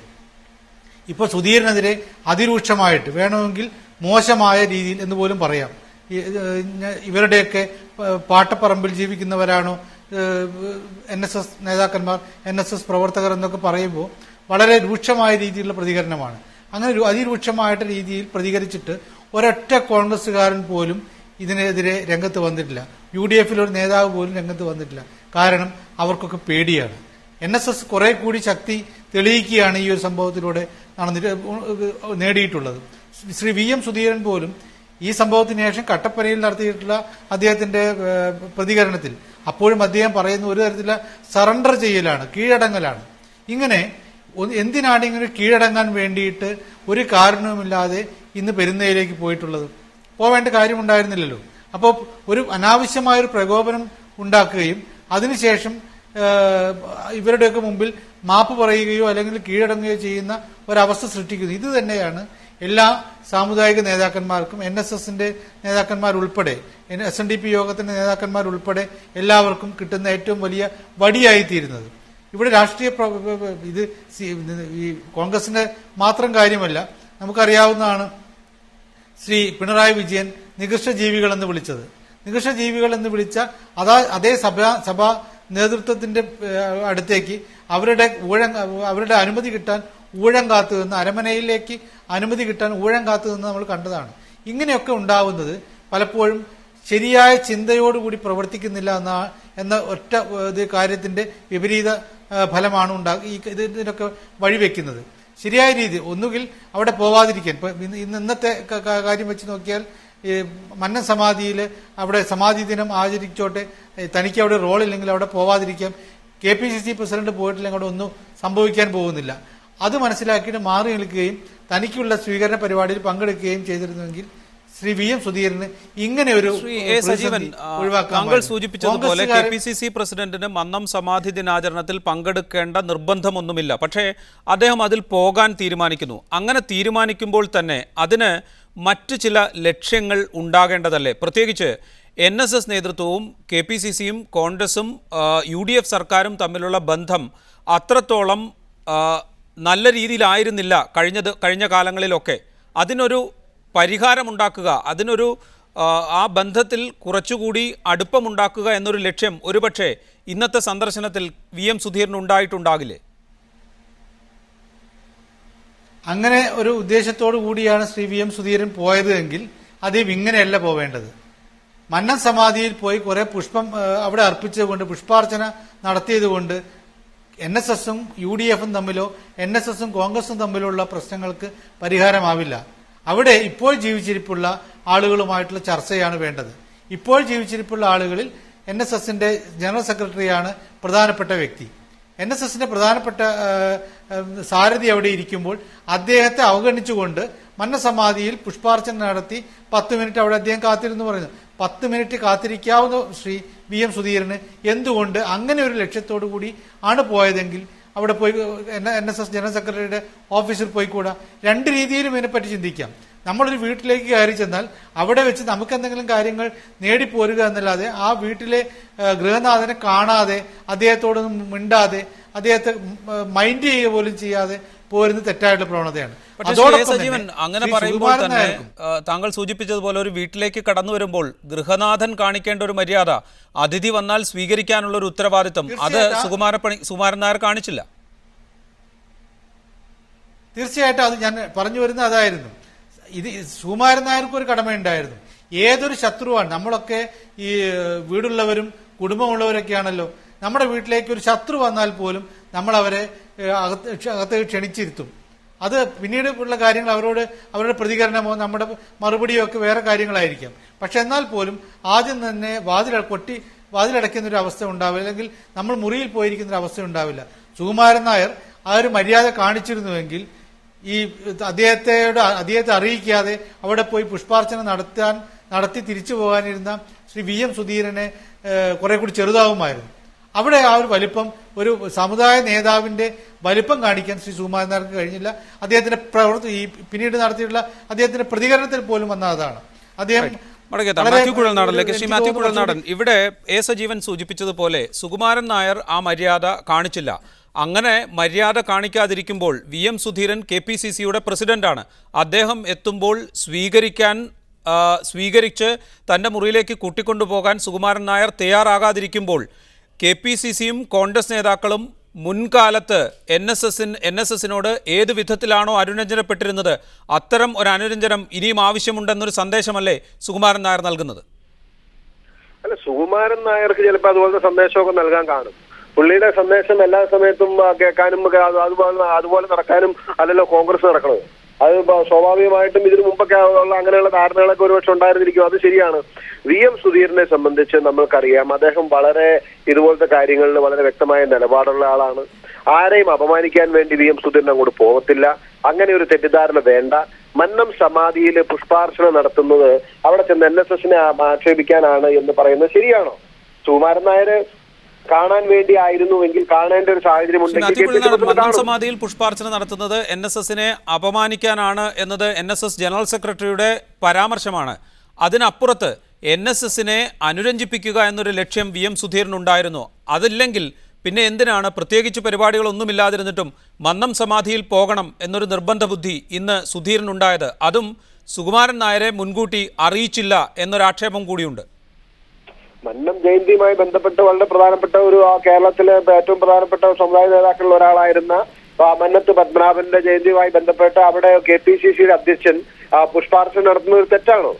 ഇപ്പോൾ സുധീരനെതിരെ അതിരൂക്ഷമായിട്ട്, വേണമെങ്കിൽ മോശമായ രീതിയിൽ എന്ന് പോലും പറയാം, ഇവരുടെയൊക്കെ പാട്ടപ്പറമ്പിൽ ജീവിക്കുന്നവരാണോ NSS നേതാക്കന്മാർ, NSS പ്രവർത്തകർ എന്നൊക്കെ പറയുമ്പോൾ വളരെ രൂക്ഷമായ രീതിയിലുള്ള പ്രതികരണമാണ്. അങ്ങനെ അതിരൂക്ഷമായിട്ട് രീതിയിൽ പ്രതികരിച്ചിട്ട് ഒരൊറ്റ കോൺഗ്രസ്സുകാരൻ പോലും ഇതിനെതിരെ രംഗത്ത് വന്നിട്ടില്ല. UDFിൽ ഒരു നേതാവ് പോലും രംഗത്ത് വന്നിട്ടില്ല. കാരണം അവർക്കൊക്കെ പേടിയാണ്. NSS കുറെ കൂടി ശക്തി തെളിയിക്കുകയാണ് ഈ ഒരു സംഭവത്തിലൂടെ നേടിയിട്ടുള്ളത്. ശ്രീ VM സുധീരൻ പോലും ഈ സംഭവത്തിന് ശേഷം കട്ടപ്പനയിൽ നടത്തിയിട്ടുള്ള അദ്ദേഹത്തിന്റെ പ്രതികരണത്തിൽ അപ്പോഴും അദ്ദേഹം പറയുന്ന ഒരു തരത്തിലുള്ള സറണ്ടർ ചെയ്യലാണ്, കീഴടങ്ങലാണ്. ഇങ്ങനെ എന്തിനാണ് ഇങ്ങനെ കീഴടങ്ങാൻ വേണ്ടിയിട്ട് ഒരു കാരണവുമില്ലാതെ ഇന്ന് പെരുന്നയിലേക്ക് പോയിട്ടുള്ളത്? പോവേണ്ട കാര്യമുണ്ടായിരുന്നില്ലല്ലോ. അപ്പോൾ ഒരു അനാവശ്യമായൊരു പ്രകോപനം ഉണ്ടാക്കുകയും അതിനുശേഷം ഇവരുടെയൊക്കെ മുമ്പിൽ മാപ്പ് പറയുകയോ അല്ലെങ്കിൽ കീഴടങ്ങുകയോ ചെയ്യുന്ന ഒരവസ്ഥ സൃഷ്ടിക്കുന്നു. ഇത് തന്നെയാണ് എല്ലാ സാമുദായിക നേതാക്കന്മാർക്കും, NSSന്റെ നേതാക്കന്മാരുൾപ്പെടെ, SNDP യോഗത്തിന്റെ നേതാക്കന്മാരുൾപ്പെടെ എല്ലാവർക്കും കിട്ടുന്ന ഏറ്റവും വലിയ വടിയായിത്തീരുന്നത്. ഇവിടെ രാഷ്ട്രീയ ഇത് ഈ കോൺഗ്രസിന്റെ മാത്രം കാര്യമല്ല. നമുക്കറിയാവുന്നതാണ് ശ്രീ പിണറായി വിജയൻ നികൃഷ്ടജീവികൾ എന്ന് വിളിച്ചത്. നികൃഷ്ടജീവികൾ എന്ന് വിളിച്ച അതേ സഭാ നേതൃത്വത്തിന്റെ അടുത്തേക്ക് അവരുടെ അനുമതി കിട്ടാൻ ഊഴം കാത്തു നിന്ന്, അരമനയിലേക്ക് അനുമതി കിട്ടാൻ ഊഴം കാത്തു നിന്ന് നമ്മൾ കണ്ടതാണ്. ഇങ്ങനെയൊക്കെ ഉണ്ടാവുന്നത് പലപ്പോഴും ശരിയായ ചിന്തയോടുകൂടി പ്രവർത്തിക്കുന്നില്ല എന്ന ഒറ്റ കാര്യത്തിന്റെ വിപരീത ഫലമാണ് ഇതിനൊക്കെ വഴിവെക്കുന്നത്. ശരിയായ രീതി ഒന്നുകിൽ അവിടെ പോവാതിരിക്കാൻ, ഇന്നത്തെ കാര്യം വെച്ച് നോക്കിയാൽ മന്നം സമാധിയിൽ അവിടെ സമാധി ദിനം ആചരിച്ചോട്ടെ, തനിക്ക് അവിടെ റോളില്ലെങ്കിൽ അവിടെ പോവാതിരിക്കാം. KPCC പ്രസിഡന്റ് പോയിട്ടില്ലെങ്കിൽ അവിടെ ഒന്നും സംഭവിക്കാൻ പോകുന്നില്ല. അത് മനസ്സിലാക്കിയിട്ട് മാറി നിൽക്കുകയും തനിക്കുള്ള സ്വീകരണ പരിപാടിയിൽ പങ്കെടുക്കുകയും ചെയ്തിരുന്നുവെങ്കിൽ ശ്രീ VM സുധീരന് ഇങ്ങനെ ഒരു
താങ്കൾ സൂചിപ്പിച്ചതുപോലെ KPCC പ്രസിഡന്റിന് മന്നം സമാധി ദിനാചരണത്തിൽ പങ്കെടുക്കേണ്ട നിർബന്ധമൊന്നുമില്ല. പക്ഷേ അദ്ദേഹം അതിൽ പോകാൻ തീരുമാനിക്കുന്നു. അങ്ങനെ തീരുമാനിക്കുമ്പോൾ തന്നെ അതിന് മറ്റു ചില ലക്ഷ്യങ്ങൾ ഉണ്ടാകേണ്ടതല്ലേ? പ്രത്യേകിച്ച് NSS നേതൃത്വവും KPCCയും കോൺഗ്രസും UDF സർക്കാരും തമ്മിലുള്ള ബന്ധം അത്രത്തോളം നല്ല രീതിയിലായിരുന്നില്ല കഴിഞ്ഞ കാലങ്ങളിലൊക്കെ. അതിനൊരു പരിഹാരമുണ്ടാക്കുക, അതിനൊരു ആ ബന്ധത്തിൽ കുറച്ചുകൂടി അടുപ്പമുണ്ടാക്കുക എന്നൊരു ലക്ഷ്യം ഒരുപക്ഷെ ഇന്നത്തെ സന്ദർശനത്തിൽ VM സുധീരൻ ഉണ്ടായിട്ടുണ്ടാകില്ലേ?
അങ്ങനെ ഒരു ഉദ്ദേശത്തോടു കൂടിയാണ് ശ്രീ VM സുധീരൻ പോയത് എങ്കിൽ അദ്ദേഹം ഇങ്ങനെയല്ല പോവേണ്ടത്. മന്നം സമാധിയിൽ പോയി കുറെ പുഷ്പം അവിടെ അർപ്പിച്ചുകൊണ്ട്, പുഷ്പാർച്ചന നടത്തിയതുകൊണ്ട് NSSും UDFും തമ്മിലോ NSSും കോൺഗ്രസും തമ്മിലുള്ള പ്രശ്നങ്ങൾക്ക് പരിഹാരമാവില്ല. അവിടെ ഇപ്പോൾ ജീവിച്ചിരിപ്പുള്ള ആളുകളുമായിട്ടുള്ള ചർച്ചയാണ് വേണ്ടത്. ഇപ്പോൾ ജീവിച്ചിരിപ്പുള്ള ആളുകളിൽ NSSന്റെ ജനറൽ സെക്രട്ടറിയാണ് പ്രധാനപ്പെട്ട വ്യക്തി. NSSന്റെ പ്രധാനപ്പെട്ട സാരഥി അവിടെ ഇരിക്കുമ്പോൾ അദ്ദേഹത്തെ അവഗണിച്ചുകൊണ്ട് മന്നസമാധിയിൽ പുഷ്പാർച്ചന നടത്തി 10 മിനിറ്റ് അവിടെ അദ്ദേഹം കാത്തിരുന്നു പറയുന്നു. 10 മിനിറ്റ് കാത്തിരിക്കാവുന്ന ശ്രീ VM സുധീരന് എന്തുകൊണ്ട് അങ്ങനെ ഒരു ലക്ഷ്യത്തോടു കൂടി ആണ് പോയതെങ്കിൽ അവിടെ പോയി NSS ജനറൽ സെക്രട്ടറിയുടെ ഓഫീസിൽ പോയിക്കൂടാ? രണ്ട് രീതിയിലും ഇതിനെപ്പറ്റി ചിന്തിക്കാം. നമ്മളൊരു വീട്ടിലേക്ക് കയറി ചെന്നാൽ അവിടെ വെച്ച് നമുക്ക് എന്തെങ്കിലും കാര്യങ്ങൾ നേടിപ്പോരുക എന്നല്ലാതെ ആ വീട്ടിലെ ഗൃഹനാഥനെ കാണാതെ അദ്ദേഹത്തോടൊന്നും മിണ്ടാതെ അദ്ദേഹത്തെ മൈൻഡ് ചെയ്യുക പോലും ചെയ്യാതെ പോരുന്ന തെറ്റായിട്ടുള്ള പ്രവണതയാണ്.
സജീവൻ, അങ്ങനെ പറയുമ്പോൾ തന്നെ താങ്കൾ സൂചിപ്പിച്ചതുപോലെ ഒരു വീട്ടിലേക്ക് കടന്നു വരുമ്പോൾ ഗൃഹനാഥൻ കാണിക്കേണ്ട ഒരു മര്യാദ, അതിഥി വന്നാൽ സ്വീകരിക്കാനുള്ള ഒരു ഉത്തരവാദിത്വം, അത് സുകുമാരൻ നായർ കാണിച്ചില്ല.
തീർച്ചയായിട്ടും അത് ഞാൻ പറഞ്ഞു വരുന്നത് അതായിരുന്നു. ഇത് സുകുമാരൻ നായർക്ക് ഒരു കടമയുണ്ടായിരുന്നു. ഏതൊരു ശത്രുവാണ്, നമ്മളൊക്കെ ഈ വീടുള്ളവരും കുടുംബമുള്ളവരൊക്കെയാണല്ലോ, നമ്മുടെ വീട്ടിലേക്ക് ഒരു ശത്രു വന്നാൽ പോലും നമ്മൾ അവരെ അകത്ത് ക്ഷണിച്ചിരുത്തും. അത് പിന്നീട് ഉള്ള കാര്യങ്ങൾ അവരുടെ പ്രതികരണമോ നമ്മുടെ മറുപടിയോ ഒക്കെ വേറെ കാര്യങ്ങളായിരിക്കാം. പക്ഷെ എന്നാൽ പോലും ആദ്യം തന്നെ വാതിലടയ്ക്കുന്ന ഒരു അവസ്ഥ ഉണ്ടാവില്ല, അല്ലെങ്കിൽ നമ്മൾ മുറിയിൽ പോയിരിക്കുന്ന ഒരു അവസ്ഥ ഉണ്ടാവില്ല. സുകുമാരൻ നായർ ആ ഒരു മര്യാദ കാണിച്ചിരുന്നുവെങ്കിൽ ഈ അദ്ദേഹത്തെ അറിയിക്കാതെ അവിടെ പോയി പുഷ്പാർച്ചന നടത്തി തിരിച്ചു പോകാനിരുന്ന ശ്രീ VM സുധീരനെ കുറെ കൂടി ചെറുതാവുമായിരുന്നു. അവിടെ ആ ഒരു വലിപ്പം, ഒരു സമുദായ നേതാവിന്റെ വലിപ്പം കാണിക്കാൻ ശ്രീ സുകുമാരൻ നായർക്ക് കഴിഞ്ഞില്ല. അദ്ദേഹത്തിന്റെ പിന്നീട് നടത്തിയിട്ടുള്ള അദ്ദേഹത്തിന്റെ പ്രതികരണത്തിൽ പോലും വന്ന അതാണ്. അദ്ദേഹം
മാത്യു കുഴൽനാടൻ, ഇവിടെ സജീവൻ സൂചിപ്പിച്ചതുപോലെ സുകുമാരൻ നായർ ആ മര്യാദ കാണിച്ചില്ല. അങ്ങനെ മര്യാദ കാണിക്കാതിരിക്കുമ്പോൾ VM സുധീരൻ KPCCയുടെ പ്രസിഡന്റാണ്. അദ്ദേഹം എത്തുമ്പോൾ സ്വീകരിച്ച് തൻ്റെ മുറിയിലേക്ക് കൂട്ടിക്കൊണ്ടുപോകാൻ സുകുമാരൻ നായർ തയ്യാറാകാതിരിക്കുമ്പോൾ KPCCയും കോൺഗ്രസ് നേതാക്കളും മുൻകാലത്ത് NSSനോട് ഏത് വിധത്തിലാണോ അനുരഞ്ജനപ്പെട്ടിരുന്നത്, അത്തരം ഒരു അനുരഞ്ജനം ഇനിയും ആവശ്യമുണ്ടെന്നൊരു സന്ദേശമല്ലേ സുകുമാരൻ നായർ നൽകുന്നത്?
അല്ല, സുകുമാരൻ നായർക്ക് ചിലപ്പോൾ അതുപോലത്തെ സന്ദേശമൊക്കെ നൽകാൻ കാണും. പുള്ളിയുടെ സന്ദേശം എല്ലാ സമയത്തും കേൾക്കാനും അതുപോലെ നടക്കാനും അല്ലല്ലോ കോൺഗ്രസ് നടക്കണത്. അത് സ്വാഭാവികമായിട്ടും ഇതിനു മുമ്പൊക്കെ ഉള്ള അങ്ങനെയുള്ള ധാരണകളൊക്കെ ഒരുപക്ഷെ ഉണ്ടായിരുന്നിരിക്കും. അത് ശരിയാണ്. VM സുധീരനെ സംബന്ധിച്ച് നമ്മൾക്കറിയാം, അദ്ദേഹം വളരെ ഇതുപോലത്തെ കാര്യങ്ങളിൽ വളരെ വ്യക്തമായ നിലപാടുള്ള ആളാണ്. ആരെയും അപമാനിക്കാൻ വേണ്ടി VM സുധീരൻ അങ്ങോട്ട് പോകത്തില്ല. അങ്ങനെ ഒരു തെറ്റിദ്ധാരണ വേണ്ട. മന്നം സമാധിയിൽ പുഷ്പാർച്ചന നടത്തുന്നത് അവിടെ ചെന്ന് NSSനെ ആക്ഷേപിക്കാനാണ് എന്ന് പറയുന്നത് ശരിയാണോ? സുകുമാരൻ നായർ കാണാൻ വേണ്ടി ആയിരുന്നുവെങ്കിൽ കാണേണ്ട ഒരു സാഹചര്യം
മന്നം സമാധിയിൽ പുഷ്പാർച്ചന നടത്തുന്നത് NSSനെ അപമാനിക്കാനാണ് എന്നത് NSS ജനറൽ സെക്രട്ടറിയുടെ പരാമർശമാണ്. അതിനപ്പുറത്ത് NSSനെ അനുരഞ്ജിപ്പിക്കുക എന്നൊരു ലക്ഷ്യം VM സുധീരനുണ്ടായിരുന്നു. അതില്ലെങ്കിൽ പിന്നെ എന്തിനാണ്, പ്രത്യേകിച്ച് പരിപാടികളൊന്നുമില്ലാതിരുന്നിട്ടും മന്നം സമാധിയിൽ പോകണം എന്നൊരു നിർബന്ധ ബുദ്ധി ഇന്ന് സുധീരനുണ്ടായത്? അതും സുകുമാരൻ നായരെ മുൻകൂട്ടി അറിയിച്ചില്ല എന്നൊരാക്ഷേപം കൂടിയുണ്ട്.
മന്നം ജയന്തിയുമായി ബന്ധപ്പെട്ട് വളരെ പ്രധാനപ്പെട്ട ഒരു കേരളത്തിലെ ഏറ്റവും പ്രധാനപ്പെട്ട സമുദായ നേതാക്കളിൽ ഒരാളായിരുന്ന മന്നത്ത് പത്മനാഭന്റെ ജയന്തിയുമായി ബന്ധപ്പെട്ട് അവിടെ KPCCയുടെ അധ്യക്ഷൻ പുഷ്പാർച്ചന നടത്തുന്ന ഒരു തെറ്റാണോ?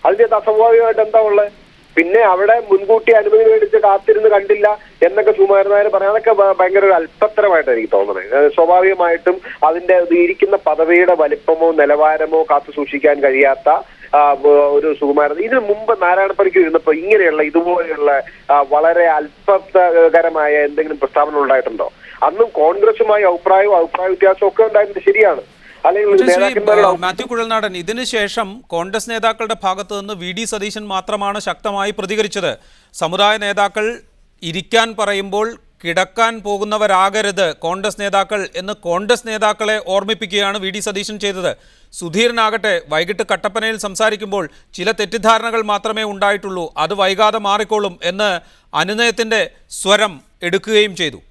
അതിന്റെ അസ്വാഭാവികമായിട്ട് എന്താ ഉള്ളത്? പിന്നെ അവിടെ മുൻകൂട്ടി അനുമതി മേടിച്ച് കാത്തിരുന്ന് കണ്ടില്ല എന്നൊക്കെ സുകുമാരൻ നായർ പറയാം. അതൊക്കെ ഭയങ്കര ഒരു അല്പത്തരമായിട്ട് എനിക്ക് തോന്നുന്നത്. സ്വാഭാവികമായിട്ടും അതിന്റെ ഇരിക്കുന്ന പദവിയുടെ വലിപ്പമോ നിലവാരമോ കാത്തു സൂക്ഷിക്കാൻ കഴിയാത്ത ഒരു സുകുമാരൻ. ഇതിനു മുമ്പ് നാരായണ പണിക്കർ ഇരുന്നപ്പോ ഇങ്ങനെയുള്ള ഇതുപോലെയുള്ള വളരെ അല്പകരമായ എന്തെങ്കിലും പ്രസ്താവന ഉണ്ടായിട്ടുണ്ടോ? അന്നും കോൺഗ്രസുമായി അഭിപ്രായ വ്യത്യാസവും ഒക്കെ ഉണ്ടായിരുന്നത് ശരിയാണ്.
മാത്യു കുഴൽനാടൻ, ഇതിനുശേഷം കോൺഗ്രസ് നേതാക്കളുടെ ഭാഗത്തു നിന്ന് VD സതീശൻ മാത്രമാണ് ശക്തമായി പ്രതികരിച്ചത്. സമുദായ നേതാക്കൾ ഇരിക്കാൻ പറയുമ്പോൾ കിടക്കാൻ പോകുന്നവരാകരുത് കോൺഗ്രസ് നേതാക്കൾ എന്ന് കോൺഗ്രസ് നേതാക്കളെ ഓർമ്മിപ്പിക്കുകയാണ് VD സതീശൻ ചെയ്തത്. സുധീരനാകട്ടെ വൈകിട്ട് കട്ടപ്പനയിൽ സംസാരിക്കുമ്പോൾ ചില തെറ്റിദ്ധാരണകൾ മാത്രമേ ഉണ്ടായിട്ടുള്ളൂ, അത് വൈകാതെ മാറിക്കോളും എന്ന് അനുനയത്തിന്റെ സ്വരം എടുക്കുകയും ചെയ്തു.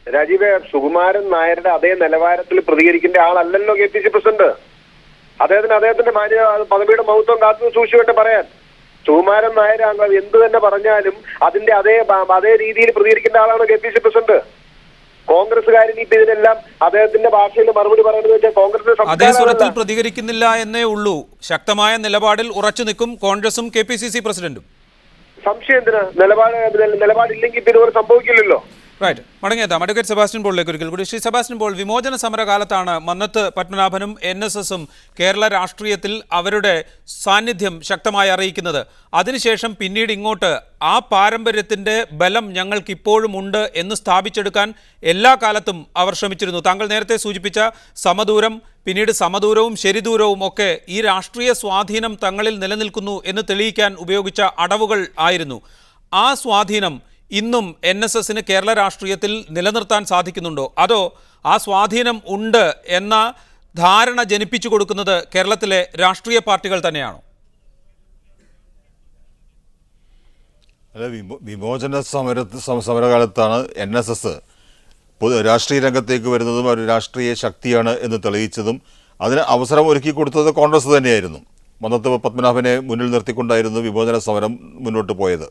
രാജീവേ, സുകുമാരൻ നായരുടെ അതേ നിലവാരത്തിൽ പ്രതികരിക്കേണ്ട ആളല്ലല്ലോ KPCC പ്രസിഡന്റ്. അദ്ദേഹത്തിന്റെ പദവിയുടെ മഹത്വം കാത്തു സൂക്ഷിച്ചിട്ട് പറയാൻ. സുകുമാരൻ നായർ എന്ത് തന്നെ പറഞ്ഞാലും അതിന്റെ അതേ രീതിയിൽ പ്രതികരിക്കേണ്ട ആളാണ് KPCC പ്രസിഡന്റ്. കോൺഗ്രസ്സുകാരൻ ഇപ്പൊ ഇതിനെല്ലാം അദ്ദേഹത്തിന്റെ ഭാഷയിൽ മറുപടി പറയുന്നത് വെച്ചാൽ കോൺഗ്രസിന്റെ
അതേ സ്വരത്തിൽ പ്രതികരിക്കുന്നില്ല എന്നേ ഉള്ളൂ. ശക്തമായ നിലപാടിൽ ഉറച്ചു നിൽക്കും കോൺഗ്രസും KPCC പ്രസിഡന്റും.
സംശയം എന്തിനാ? നിലപാടില്ലെങ്കിൽ പിന്നെ ഒരു സംഭവിക്കില്ലല്ലോ.
റൈറ്റ്, മടങ്ങിയെത്താം. അഡ്വക്കേറ്റ് സെബാസ്റ്റ്യൻ പോളിലേക്ക് ഒരിക്കൽ കൂടി. ശ്രീ സെബാസ്റ്റ്യൻ പോൾ, വിമോചന സമരകാലത്താണ് മന്നത്ത് പത്മനാഭനും NSSഉം കേരള രാഷ്ട്രീയത്തിൽ അവരുടെ സാന്നിധ്യം ശക്തമായി അറിയിക്കുന്നത്. അതിനുശേഷം പിന്നീട് ഇങ്ങോട്ട് ആ പാരമ്പര്യത്തിൻ്റെ ബലം ഞങ്ങൾക്ക് ഇപ്പോഴും ഉണ്ട് എന്ന് സ്ഥാപിച്ചെടുക്കാൻ എല്ലാ കാലത്തും അവർ ശ്രമിച്ചിരുന്നു. താങ്കൾ നേരത്തെ സൂചിപ്പിച്ച സമദൂരം, പിന്നീട് സമദൂരവും ശരിദൂരവും ഒക്കെ ഈ രാഷ്ട്രീയ സ്വാധീനം തങ്ങളിൽ നിലനിൽക്കുന്നു എന്ന് തെളിയിക്കാൻ ഉപയോഗിച്ച അടവുകൾ ആയിരുന്നു. ആ സ്വാധീനം ഇന്നും NSSന് കേരള രാഷ്ട്രീയത്തിൽ നിലനിർത്താൻ സാധിക്കുന്നുണ്ടോ? അതോ ആ സ്വാധീനം ഉണ്ട് എന്ന ധാരണ ജനിപ്പിച്ചു കൊടുക്കുന്നത് കേരളത്തിലെ രാഷ്ട്രീയ പാർട്ടികൾ തന്നെയാണോ?
അല്ല, വിമോചന സമരകാലത്താണ് NSS രാഷ്ട്രീയ രംഗത്തേക്ക് വരുന്നതും ഒരു രാഷ്ട്രീയ ശക്തിയാണ് എന്ന് തെളിയിച്ചതും അതിന് അവസരം ഒരുക്കി കൊടുത്തത് കോൺഗ്രസ് തന്നെയായിരുന്നു. മന്നത്ത് പത്മനാഭനെ മുന്നിൽ നിർത്തിക്കൊണ്ടായിരുന്നു വിമോചന സമരം മുന്നോട്ട് പോയത്.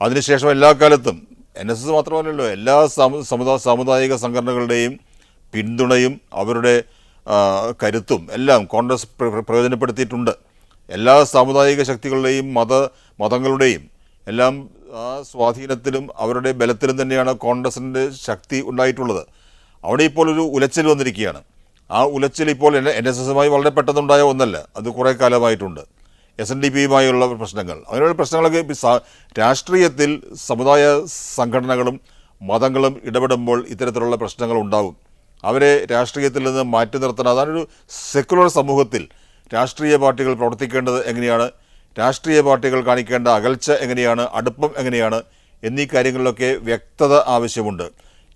അതിനുശേഷം എല്ലാ കാലത്തും NSS മാത്രമല്ലല്ലോ, എല്ലാ സാമുദായിക സംഘടനകളുടെയും പിന്തുണയും അവരുടെ കരുത്തും എല്ലാം കോൺഗ്രസ് പ്രയോജനപ്പെടുത്തിയിട്ടുണ്ട്. എല്ലാ സാമുദായിക ശക്തികളുടെയും മതങ്ങളുടെയും എല്ലാം ആ സ്വാധീനത്തിലും അവരുടെ ബലത്തിലും തന്നെയാണ് കോൺഗ്രസിൻ്റെ ശക്തി ഉണ്ടായിട്ടുള്ളത്. അവിടെ ഇപ്പോൾ ഒരു ഉലച്ചിൽ വന്നിരിക്കുകയാണ്. ആ ഉലച്ചിൽ ഇപ്പോൾ NSSുമായി വളരെ പെട്ടെന്നുണ്ടായ ഒന്നല്ല, അത് കുറേ കാലമായിട്ടുണ്ട്. SNDPയുമായുള്ള പ്രശ്നങ്ങൾ, അങ്ങനെയുള്ള പ്രശ്നങ്ങളൊക്കെ രാഷ്ട്രീയത്തിൽ സമുദായ സംഘടനകളും മതങ്ങളും ഇടപെടുമ്പോൾ ഇത്തരത്തിലുള്ള പ്രശ്നങ്ങൾ ഉണ്ടാകും. അവരെ രാഷ്ട്രീയത്തിൽ നിന്ന് മാറ്റി നിർത്തണം. അതാണൊരു സെക്കുലർ സമൂഹത്തിൽ രാഷ്ട്രീയ പാർട്ടികൾ പ്രവർത്തിക്കേണ്ടത് എങ്ങനെയാണ്, രാഷ്ട്രീയ പാർട്ടികൾ കാണിക്കേണ്ട അകൽച്ച എങ്ങനെയാണ്, അടുപ്പം എങ്ങനെയാണ് എന്നീ കാര്യങ്ങളിലൊക്കെ വ്യക്തത ആവശ്യമുണ്ട്.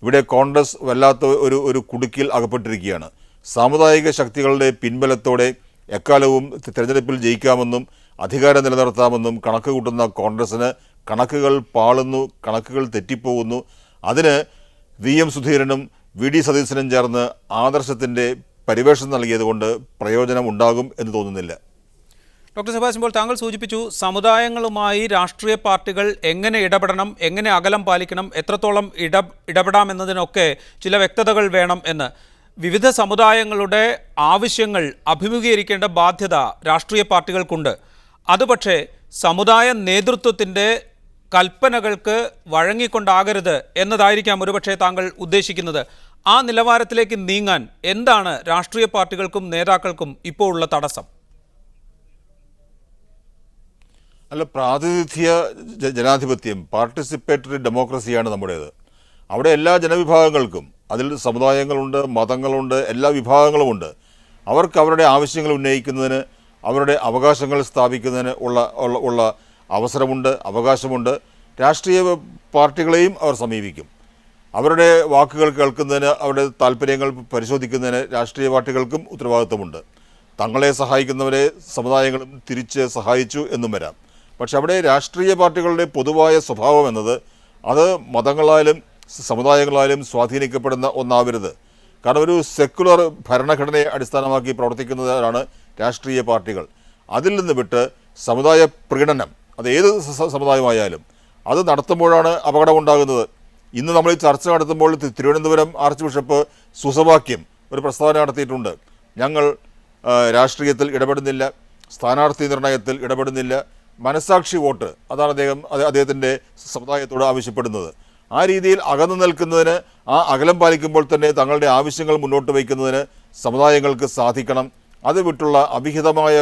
ഇവിടെ കോൺഗ്രസ് വല്ലാത്ത ഒരു കുടുക്കിൽ അകപ്പെട്ടിരിക്കുകയാണ്. സാമുദായിക ശക്തികളുടെ പിൻബലത്തോടെ എക്കാലവും തിരഞ്ഞെടുപ്പിൽ ജയിക്കാമെന്നും അധികാരം നിലനിർത്താമെന്നും കണക്ക് കൂട്ടുന്ന കോൺഗ്രസിന് കണക്കുകൾ പാളുന്നു, കണക്കുകൾ തെറ്റിപ്പോകുന്നു. അതിന് VM സുധീരനും VD സതീശനും ചേർന്ന് ആദർശത്തിൻ്റെ പരിവേഷം നൽകിയതുകൊണ്ട് പ്രയോജനം ഉണ്ടാകും എന്ന് തോന്നുന്നില്ല.
ഡോക്ടർ സെബാസ്റ്റ്യൻ പോൾ, താങ്കൾ സൂചിപ്പിച്ചു സമുദായങ്ങളുമായി രാഷ്ട്രീയ പാർട്ടികൾ എങ്ങനെ ഇടപെടണം, എങ്ങനെ അകലം പാലിക്കണം, എത്രത്തോളം ഇടപെടാമെന്നതിനൊക്കെ ചില വ്യക്തതകൾ വേണം എന്ന്. വിവിധ സമുദായങ്ങളുടെ ആവശ്യങ്ങൾ അഭിമുഖീകരിക്കേണ്ട ബാധ്യത രാഷ്ട്രീയ പാർട്ടികൾക്കുണ്ട്. അത് പക്ഷേ സമുദായ നേതൃത്വത്തിൻ്റെ കൽപ്പനകൾക്ക് വഴങ്ങിക്കൊണ്ടാകരുത് എന്നതായിരിക്കാം ഒരുപക്ഷെ താങ്കൾ ഉദ്ദേശിക്കുന്നത്. ആ നിലവാരത്തിലേക്ക് നീങ്ങാൻ എന്താണ് രാഷ്ട്രീയ പാർട്ടികൾക്കും നേതാക്കൾക്കും ഇപ്പോൾ ഉള്ള തടസ്സം?
അല്ല, പ്രാതിനിധ്യ ജനാധിപത്യം, പാർട്ടിസിപ്പേറ്ററി ഡെമോക്രസിയാണ് നമ്മുടേത്. അവിടെ എല്ലാ ജനവിഭാഗങ്ങൾക്കും, അതിൽ സമുദായങ്ങളുണ്ട്, മതങ്ങളുണ്ട്, എല്ലാ വിഭാഗങ്ങളുമുണ്ട്. അവർക്ക് അവരുടെ ആവശ്യങ്ങൾ ഉന്നയിക്കുന്നതിന്, അവരുടെ അവകാശങ്ങൾ സ്ഥാപിക്കുന്നതിന് ഉള്ള അവസരമുണ്ട്, അവകാശമുണ്ട്. രാഷ്ട്രീയ പാർട്ടികളെയും അവർ സമീപിക്കും. അവരുടെ വാക്കുകൾ കേൾക്കുന്നതിന്, അവരുടെ താല്പര്യങ്ങൾ പരിശോധിക്കുന്നതിന് രാഷ്ട്രീയ പാർട്ടികൾക്കും ഉത്തരവാദിത്വമുണ്ട്. തങ്ങളെ സഹായിക്കുന്നവരെ സമുദായങ്ങളും തിരിച്ച് സഹായിച്ചു എന്നും വരാം. പക്ഷെ അവിടെ രാഷ്ട്രീയ പാർട്ടികളുടെ പൊതുവായ സ്വഭാവം എന്നത് അത് മതങ്ങളാലും സമുദായങ്ങളാലും സ്വാധീനിക്കപ്പെടുന്ന ഒന്നാവരുത്. കാരണം ഒരു സെക്കുലർ ഭരണഘടനയെ അടിസ്ഥാനമാക്കി പ്രവർത്തിക്കുന്നവരാണ് രാഷ്ട്രീയ പാർട്ടികൾ. അതിൽ നിന്ന് വിട്ട് സമുദായ പ്രീണനം, അത് ഏത് സമുദായമായാലും അത് നടത്തുമ്പോഴാണ് അപകടമുണ്ടാകുന്നത്. ഇന്ന് നമ്മൾ ഈ ചർച്ച നടത്തുമ്പോൾ തിരുവനന്തപുരം ആർച്ച് ബിഷപ്പ് സുസവാക്യം ഒരു പ്രസ്താവന നടത്തിയിട്ടുണ്ട്. ഞങ്ങൾ രാഷ്ട്രീയത്തിൽ ഇടപെടുന്നില്ല, സ്ഥാനാർത്ഥി നിർണയത്തിൽ ഇടപെടുന്നില്ല, മനസാക്ഷി വോട്ട്, അതാണ് അദ്ദേഹത്തിൻ്റെ സമുദായത്തോട് ആവശ്യപ്പെടുന്നത്. ആ രീതിയിൽ അകന്നു നിൽക്കുന്നതിന്, ആ അകലം പാലിക്കുമ്പോൾ തന്നെ തങ്ങളുടെ ആവശ്യങ്ങൾ മുന്നോട്ട് വയ്ക്കുന്നതിന് സമുദായങ്ങൾക്ക് സാധിക്കണം. അത് വിട്ടുള്ള അവിഹിതമായ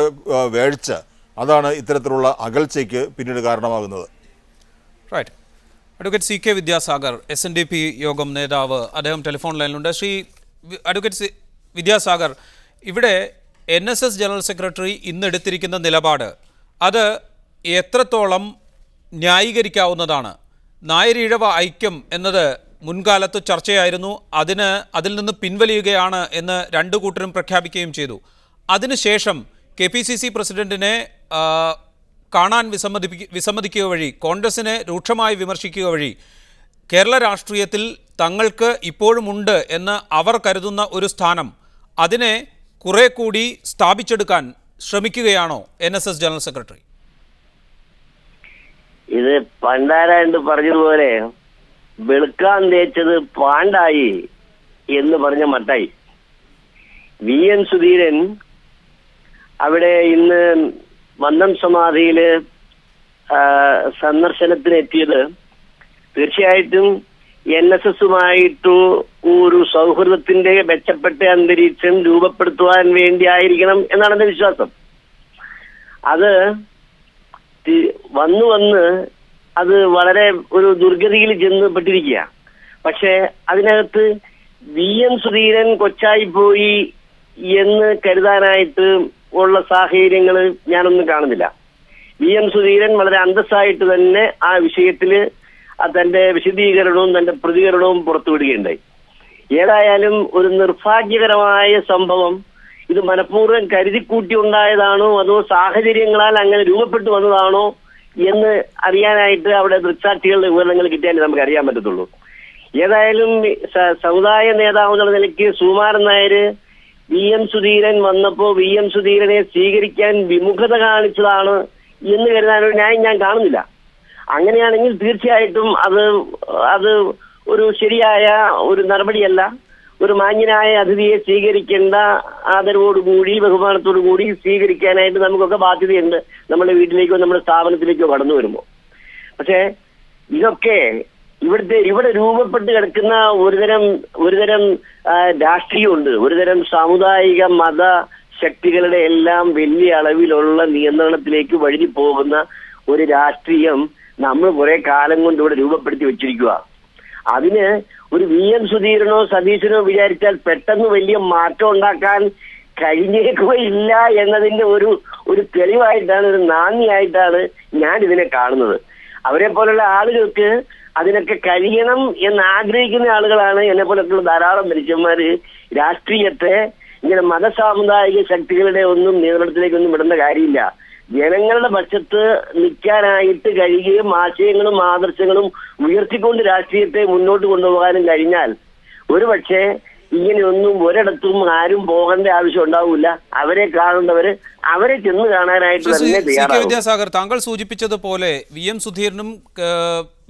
വേഴ്ച, അതാണ് ഇത്തരത്തിലുള്ള അകൽച്ചയ്ക്ക് പിന്നീട് കാരണമാകുന്നത്.
Right. Advocate CK Vidyasagar, SNDP Yogam നേതാവ്, അദ്ദേഹം ടെലിഫോൺ ലൈനിലുണ്ട്. ശ്രീ അഡ്വക്കേറ്റ് വിദ്യാസാഗർ, ഇവിടെ NSS ജനറൽ സെക്രട്ടറി ഇന്നെടുത്തിരിക്കുന്ന നിലപാട് അത് എത്രത്തോളം ന്യായീകരിക്കാവുന്നതാണ്? നായരീഴവ ഐക്യം എന്നത് മുൻകാലത്ത് ചർച്ചയായിരുന്നു. അതിൽ നിന്ന് പിൻവലിയുകയാണ് എന്ന് രണ്ടു കൂട്ടരും പ്രഖ്യാപിക്കുകയും ചെയ്തു. അതിനുശേഷം KPCC പ്രസിഡന്റിനെ കാണാൻ വിസമ്മതിക്കുക വഴി, കോൺഗ്രസിനെ രൂക്ഷമായി വിമർശിക്കുക വഴി കേരള രാഷ്ട്രീയത്തിൽ തങ്ങൾക്ക് ഇപ്പോഴുമുണ്ട് എന്ന് അവർ കരുതുന്ന ഒരു സ്ഥാനം, അതിനെ കുറെ കൂടി സ്ഥാപിച്ചെടുക്കാൻ ശ്രമിക്കുകയാണോ NSS ജനറൽ സെക്രട്ടറി?
ഇത് പണ്ടാരാണ്ട് പറഞ്ഞതുപോലെ വെളുക്കാൻ തേച്ചത് പാണ്ടായി എന്ന് പറഞ്ഞ മട്ടായി. VM സുധീരൻ അവിടെ ഇന്ന് മന്നം സമാധിയില് സന്ദർശനത്തിന് എത്തിയത് തീർച്ചയായിട്ടും NSSുമായിട്ട് ഒരു സൗഹൃദത്തിന്റെ മെച്ചപ്പെട്ട അന്തരീക്ഷം രൂപപ്പെടുത്തുവാൻ വേണ്ടി ആയിരിക്കണം എന്നാണ് എന്റെ വിശ്വാസം. അത് വന്ന് അത് വളരെ ഒരു ദുർഗതിയിൽ ചെന്നപ്പെട്ടിരിക്കുക. പക്ഷെ അതിനകത്ത് VM സുധീരൻ കൊച്ചായി പോയി എന്ന് കരുതാനായിട്ട് ഉള്ള സാഹചര്യങ്ങൾ ഞാനൊന്നും കാണുന്നില്ല. VM സുധീരൻ വളരെ അന്തസ്സായിട്ട് തന്നെ ആ വിഷയത്തില് തന്റെ വിശദീകരണവും തന്റെ പ്രതികരണവും പുറത്തുവിടുകയുണ്ടായി. ഏതായാലും ഒരു നിർഭാഗ്യകരമായ സംഭവം ഇത് മനഃപൂർവ്വം കരുതിക്കൂട്ടി ഉണ്ടായതാണോ അതോ സാഹചര്യങ്ങളാൽ അങ്ങനെ രൂപപ്പെട്ടു വന്നതാണോ എന്ന് അറിയാനായിട്ട് അവിടെ ദൃക്സാക്ഷികളുടെ വിവരണങ്ങൾ കിട്ടിയാലേ നമുക്ക് അറിയാൻ പറ്റത്തുള്ളൂ. ഏതായാലും സമുദായ നേതാവ് എന്നുള്ള നിലയ്ക്ക് സുകുമാരൻ നായർ VM സുധീരൻ വന്നപ്പോ VM സുധീരനെ സ്വീകരിക്കാൻ വിമുഖത കാണിച്ചതാണ് എന്ന് കരുതാനൊരു ന്യായം ഞാൻ കാണുന്നില്ല. അങ്ങനെയാണെങ്കിൽ തീർച്ചയായിട്ടും അത് ഒരു ശരിയായ ഒരു നടപടിയല്ല. ഒരു മാന്യനായ അതിഥിയെ സ്വീകരിക്കേണ്ട ആദരവോടുകൂടി ബഹുമാനത്തോടു കൂടി സ്വീകരിക്കാനായിട്ട് നമുക്കൊക്കെ ബാധ്യതയുണ്ട്, നമ്മുടെ വീട്ടിലേക്കോ നമ്മുടെ സ്ഥാപനത്തിലേക്കോ കടന്നു വരുമ്പോൾ. പക്ഷെ ഇതൊക്കെ ഇവിടെ രൂപപ്പെട്ട് കിടക്കുന്ന ഒരുതരം രാഷ്ട്രീയമുണ്ട്, ഒരുതരം സാമുദായിക മത ശക്തികളുടെ എല്ലാം വലിയ അളവിലുള്ള നിയന്ത്രണത്തിലേക്ക് വഴുതി പോകുന്ന ഒരു രാഷ്ട്രീയം നമ്മൾ കുറെ കാലം കൊണ്ട് ഇവിടെ രൂപപ്പെടുത്തി വെച്ചിരിക്കുക. അതിന് ഒരു VM സുധീരനോ സതീശനോ വിചാരിച്ചാൽ പെട്ടെന്ന് വലിയ മാറ്റം ഉണ്ടാക്കാൻ കഴിഞ്ഞേക്കുകയില്ല എന്നതിന്റെ ഒരു തെളിവായിട്ടാണ്, ഒരു നാന്ദിയായിട്ടാണ് ഞാൻ ഇതിനെ കാണുന്നത്. അവരെ പോലുള്ള ആളുകൾക്ക് അതിനൊക്കെ കഴിയണം എന്ന് ആഗ്രഹിക്കുന്ന ആളുകളാണ്. എന്നെ പോലത്തുള്ള ധാരാളം മനുഷ്യന്മാര് രാഷ്ട്രീയത്തെ ഇങ്ങനെ മതസാമുദായിക ശക്തികളുടെ ഒന്നും നിയന്ത്രണത്തിലേക്കൊന്നും വിടേണ്ട കാര്യമില്ല. ജനങ്ങളുടെ പക്ഷത്ത് നിൽക്കാനായിട്ട് കഴിയുകയും ആശയങ്ങളും ആദർശങ്ങളും ഉയർത്തിക്കൊണ്ട് രാഷ്ട്രീയത്തെ മുന്നോട്ട് കൊണ്ടുപോകാനും കഴിഞ്ഞാൽ ഒരുപക്ഷെ ഇങ്ങനെയൊന്നും ഒരിടത്തും ആരും പോകേണ്ട ആവശ്യം ഉണ്ടാവില്ല. അവരെ കാണേണ്ടവര് അവരെ ചെന്ന് കാണാനായിട്ട് തന്നെ തയ്യാറാകും.
വിദ്യാസാഗർ, താങ്കൾ സൂചിപ്പിച്ചതുപോലെ VM സുധീരനും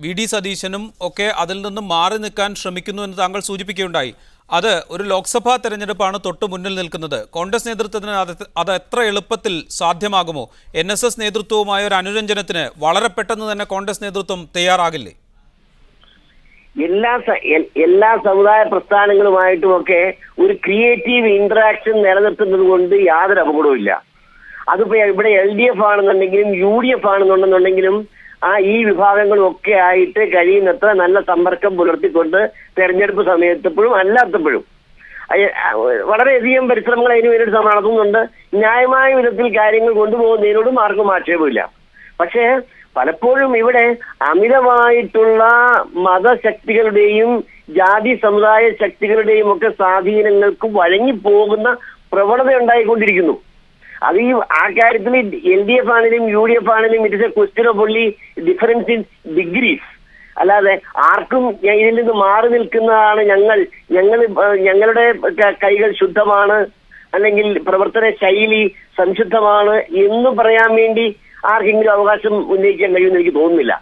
VD സതീശനും ഒക്കെ അതിൽ നിന്നും മാറി നിൽക്കാൻ ശ്രമിക്കുന്നു എന്ന് താങ്കൾ സൂചിപ്പിക്കുകയുണ്ടായി. അത് ഒരു ലോക്സഭാ തെരഞ്ഞെടുപ്പാണ് തൊട്ട് മുന്നിൽ നിൽക്കുന്നത്. കോൺഗ്രസ് നേതൃത്വത്തിന് അത് എത്ര എളുപ്പത്തിൽ സാധ്യമാകുമോ? NSS നേതൃത്വവുമായ ഒരു അനുരഞ്ജനത്തിന് വളരെ പെട്ടെന്ന് തന്നെ കോൺഗ്രസ് നേതൃത്വം തയ്യാറാകില്ലേ?
എല്ലാ സമുദായ പ്രസ്ഥാനങ്ങളുമായിട്ടുമൊക്കെ ഒരു ക്രിയേറ്റീവ് ഇന്ററാക്ഷൻ നിലനിർത്തുന്നത് കൊണ്ട് യാതൊരു അപകടവും ഇല്ല. അതിപ്പോ ഇവിടെ LDF ആണെന്നുണ്ടെങ്കിലും UDF ആണെന്നുണ്ടെന്നുണ്ടെങ്കിലും ഈ വിഭാഗങ്ങളും ഒക്കെ ആയിട്ട് കഴിയുന്നത്ര നല്ല സമ്പർക്കം പുലർത്തിക്കൊണ്ട് തെരഞ്ഞെടുപ്പ് സമയത്തപ്പോഴും അല്ലാത്തപ്പോഴും വളരെയധികം പരിശ്രമങ്ങൾ അതിനു വേണ്ടിയിട്ട് നടത്തുന്നുണ്ട്. ന്യായമായ വിധത്തിൽ കാര്യങ്ങൾ കൊണ്ടുപോകുന്നതിനോടും ആർക്കും ആക്ഷേപമില്ല. പക്ഷേ പലപ്പോഴും ഇവിടെ അമിതമായിട്ടുള്ള മതശക്തികളുടെയും ജാതി സമുദായ ശക്തികളുടെയും ഒക്കെ സ്വാധീനങ്ങൾക്ക് വഴങ്ങിപ്പോകുന്ന പ്രവണത ഉണ്ടായിക്കൊണ്ടിരിക്കുന്നു. അത് ആ കാര്യത്തിൽ LDF ആണെങ്കിലും UDF ആണെങ്കിലും it is A question of only difference in degrees. അല്ലാതെ ആർക്കും ഇതിൽ നിന്ന് മാറി നിൽക്കുന്നതാണ് ഞങ്ങളുടെ കൈകൾ ശുദ്ധമാണ് അല്ലെങ്കിൽ പ്രവർത്തന ശൈലി സംശുദ്ധമാണ് എന്ന് പറയാൻ വേണ്ടി ആർക്കെങ്കിലും അവകാശം ഉന്നയിക്കാൻ കഴിയുമെന്ന് എനിക്ക് തോന്നുന്നില്ല.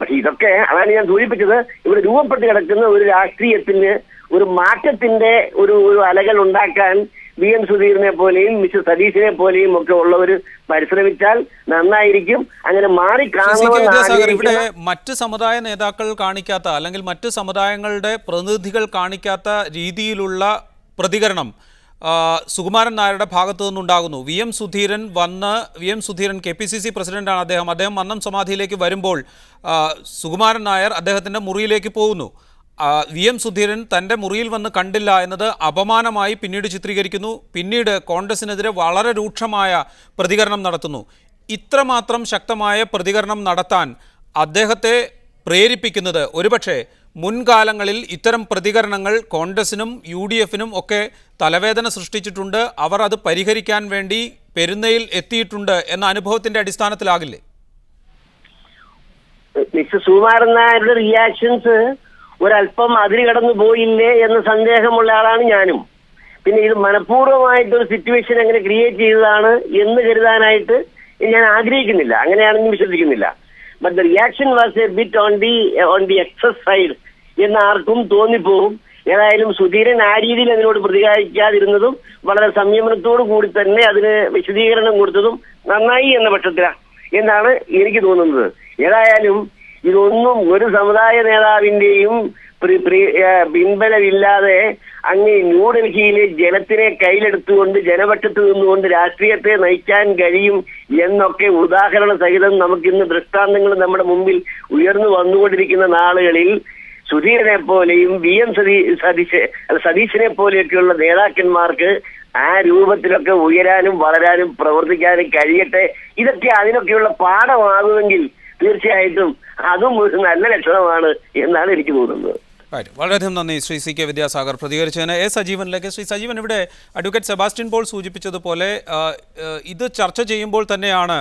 പക്ഷെ ഇതൊക്കെ അതാണ് ഞാൻ സൂചിപ്പിച്ചത്. ഇവിടെ രൂപപ്പെട്ട് കിടക്കുന്ന ഒരു രാഷ്ട്രീയത്തിന് ഒരു മാറ്റത്തിന്റെ ഒരു അലകൾ ഉണ്ടാക്കാൻ VM സുധീരനെ പോലെയും മിസ്റ്റർ സതീശനെ പോലെയും ഒക്കെ ഉള്ളവർ പരിശ്രമിച്ചാൽ നന്നായിരിക്കും. അങ്ങനെ മാറി കാണണമെന്ന്
ഇവിടെ മറ്റ് സമുദായ നേതാക്കൾ കാണിക്കാത്ത അല്ലെങ്കിൽ മറ്റ് സമുദായങ്ങളുടെ പ്രതിനിധികൾ കാണിക്കാത്ത രീതിയിലുള്ള പ്രതികരണം സുകുമാരൻ നായരുടെ ഭാഗത്തു നിന്നുണ്ടാകുന്നു. VM സുധീരൻ KPCC പ്രസിഡന്റാണ്. അദ്ദേഹം മന്നം സമാധിയിലേക്ക് വരുമ്പോൾ സുകുമാരൻ നായർ അദ്ദേഹത്തിന്റെ മുറിയിലേക്ക് പോകുന്നു. VM സുധീരൻ തൻ്റെ മുറിയിൽ വന്ന് കണ്ടില്ല എന്നത് അപമാനമായി പിന്നീട് ചിത്രീകരിക്കുന്നു. പിന്നീട് കോൺഗ്രസിനെതിരെ വളരെ രൂക്ഷമായ പ്രതികരണം നടത്തുന്നു. ഇത്രമാത്രം ശക്തമായ പ്രതികരണം നടത്താൻ അദ്ദേഹത്തെ പ്രേരിപ്പിക്കുന്നത് ഒരുപക്ഷെ മുൻകാലങ്ങളിൽ ഇത്തരം പ്രതികരണങ്ങൾ കോൺഗ്രസിനും UDFനും ഒക്കെ തലവേദന സൃഷ്ടിച്ചിട്ടുണ്ട്. അവർ അത് പരിഹരിക്കാൻ വേണ്ടി പെരുന്നയിൽ എത്തിയിട്ടുണ്ട് എന്ന അനുഭവത്തിന്റെ അടിസ്ഥാനത്തിലാകില്ലേ?
മിസ്റ്റർ സുകുമാരൻ നായരുടെ റിയാക്ഷൻസ് ഒരല്പം അതിര് കടന്നു പോയില്ലേ എന്ന സന്ദേഹമുള്ള ആളാണ് ഞാനും. പിന്നെ ഇത് മനഃപൂർവ്വമായിട്ടൊരു സിറ്റുവേഷൻ എങ്ങനെ ക്രിയേറ്റ് ചെയ്തതാണ് എന്ന് കരുതാനായിട്ട് ഞാൻ ആഗ്രഹിക്കുന്നില്ല, അങ്ങനെയാണെന്ന് വിശ്വസിക്കുന്നില്ല. But the reaction was a bit on the excess side എന്ന് ആർക്കും തോന്നിപ്പോകും. ഏതായാലും സുധീരൻ ആ രീതിയിൽ അതിനോട് പ്രതികരിക്കാതിരുന്നതും വളരെ സംയമനത്തോടു കൂടി തന്നെ അതിന് വിശദീകരണം കൊടുത്തതും നന്നായി എന്ന പക്ഷത്തിലാണ് എന്നാണ് എനിക്ക് തോന്നുന്നത്. ഏതായാലും ഇതൊന്നും ഒരു സമുദായ നേതാവിന്റെയും പിൻബലമില്ലാതെ അങ്ങ് ന്യൂഡൽഹിയിലെ ജനത്തിനെ കയ്യിലെടുത്തുകൊണ്ട് ജനപക്ഷത്ത് നിന്നുകൊണ്ട് രാഷ്ട്രീയത്തെ നയിക്കാൻ കഴിയും എന്നൊക്കെ ഉദാഹരണ സഹിതം നമുക്കിന്ന് ദൃഷ്ടാന്തങ്ങൾ നമ്മുടെ മുമ്പിൽ ഉയർന്നു വന്നുകൊണ്ടിരിക്കുന്ന നാളുകളിൽ സുധീരനെ പോലെയും VM സതീശനെ പോലെയൊക്കെയുള്ള നേതാക്കന്മാർക്ക് ആ രൂപത്തിലൊക്കെ ഉയരാനും വളരാനും പ്രവർത്തിക്കാനും കഴിയട്ടെ. ഇതൊക്കെ അതിനൊക്കെയുള്ള പാഠമാകുമെങ്കിൽ തീർച്ചയായിട്ടും അതും ഒരു നല്ല ലക്ഷണമാണ് എന്നാണ് എനിക്ക് തോന്നുന്നത്.
വളരെയധികം നന്ദി ശ്രീ CK വിദ്യാസാഗർ പ്രതികരിച്ചതിന്. സജീവനിലേക്ക്. ശ്രീ സജീവൻ, ഇവിടെ അഡ്വക്കേറ്റ് സെബാസ്റ്റ്യൻ പോൾ സൂചിപ്പിച്ചതുപോലെ ഇത് ചർച്ച ചെയ്യുമ്പോൾ തന്നെയാണ്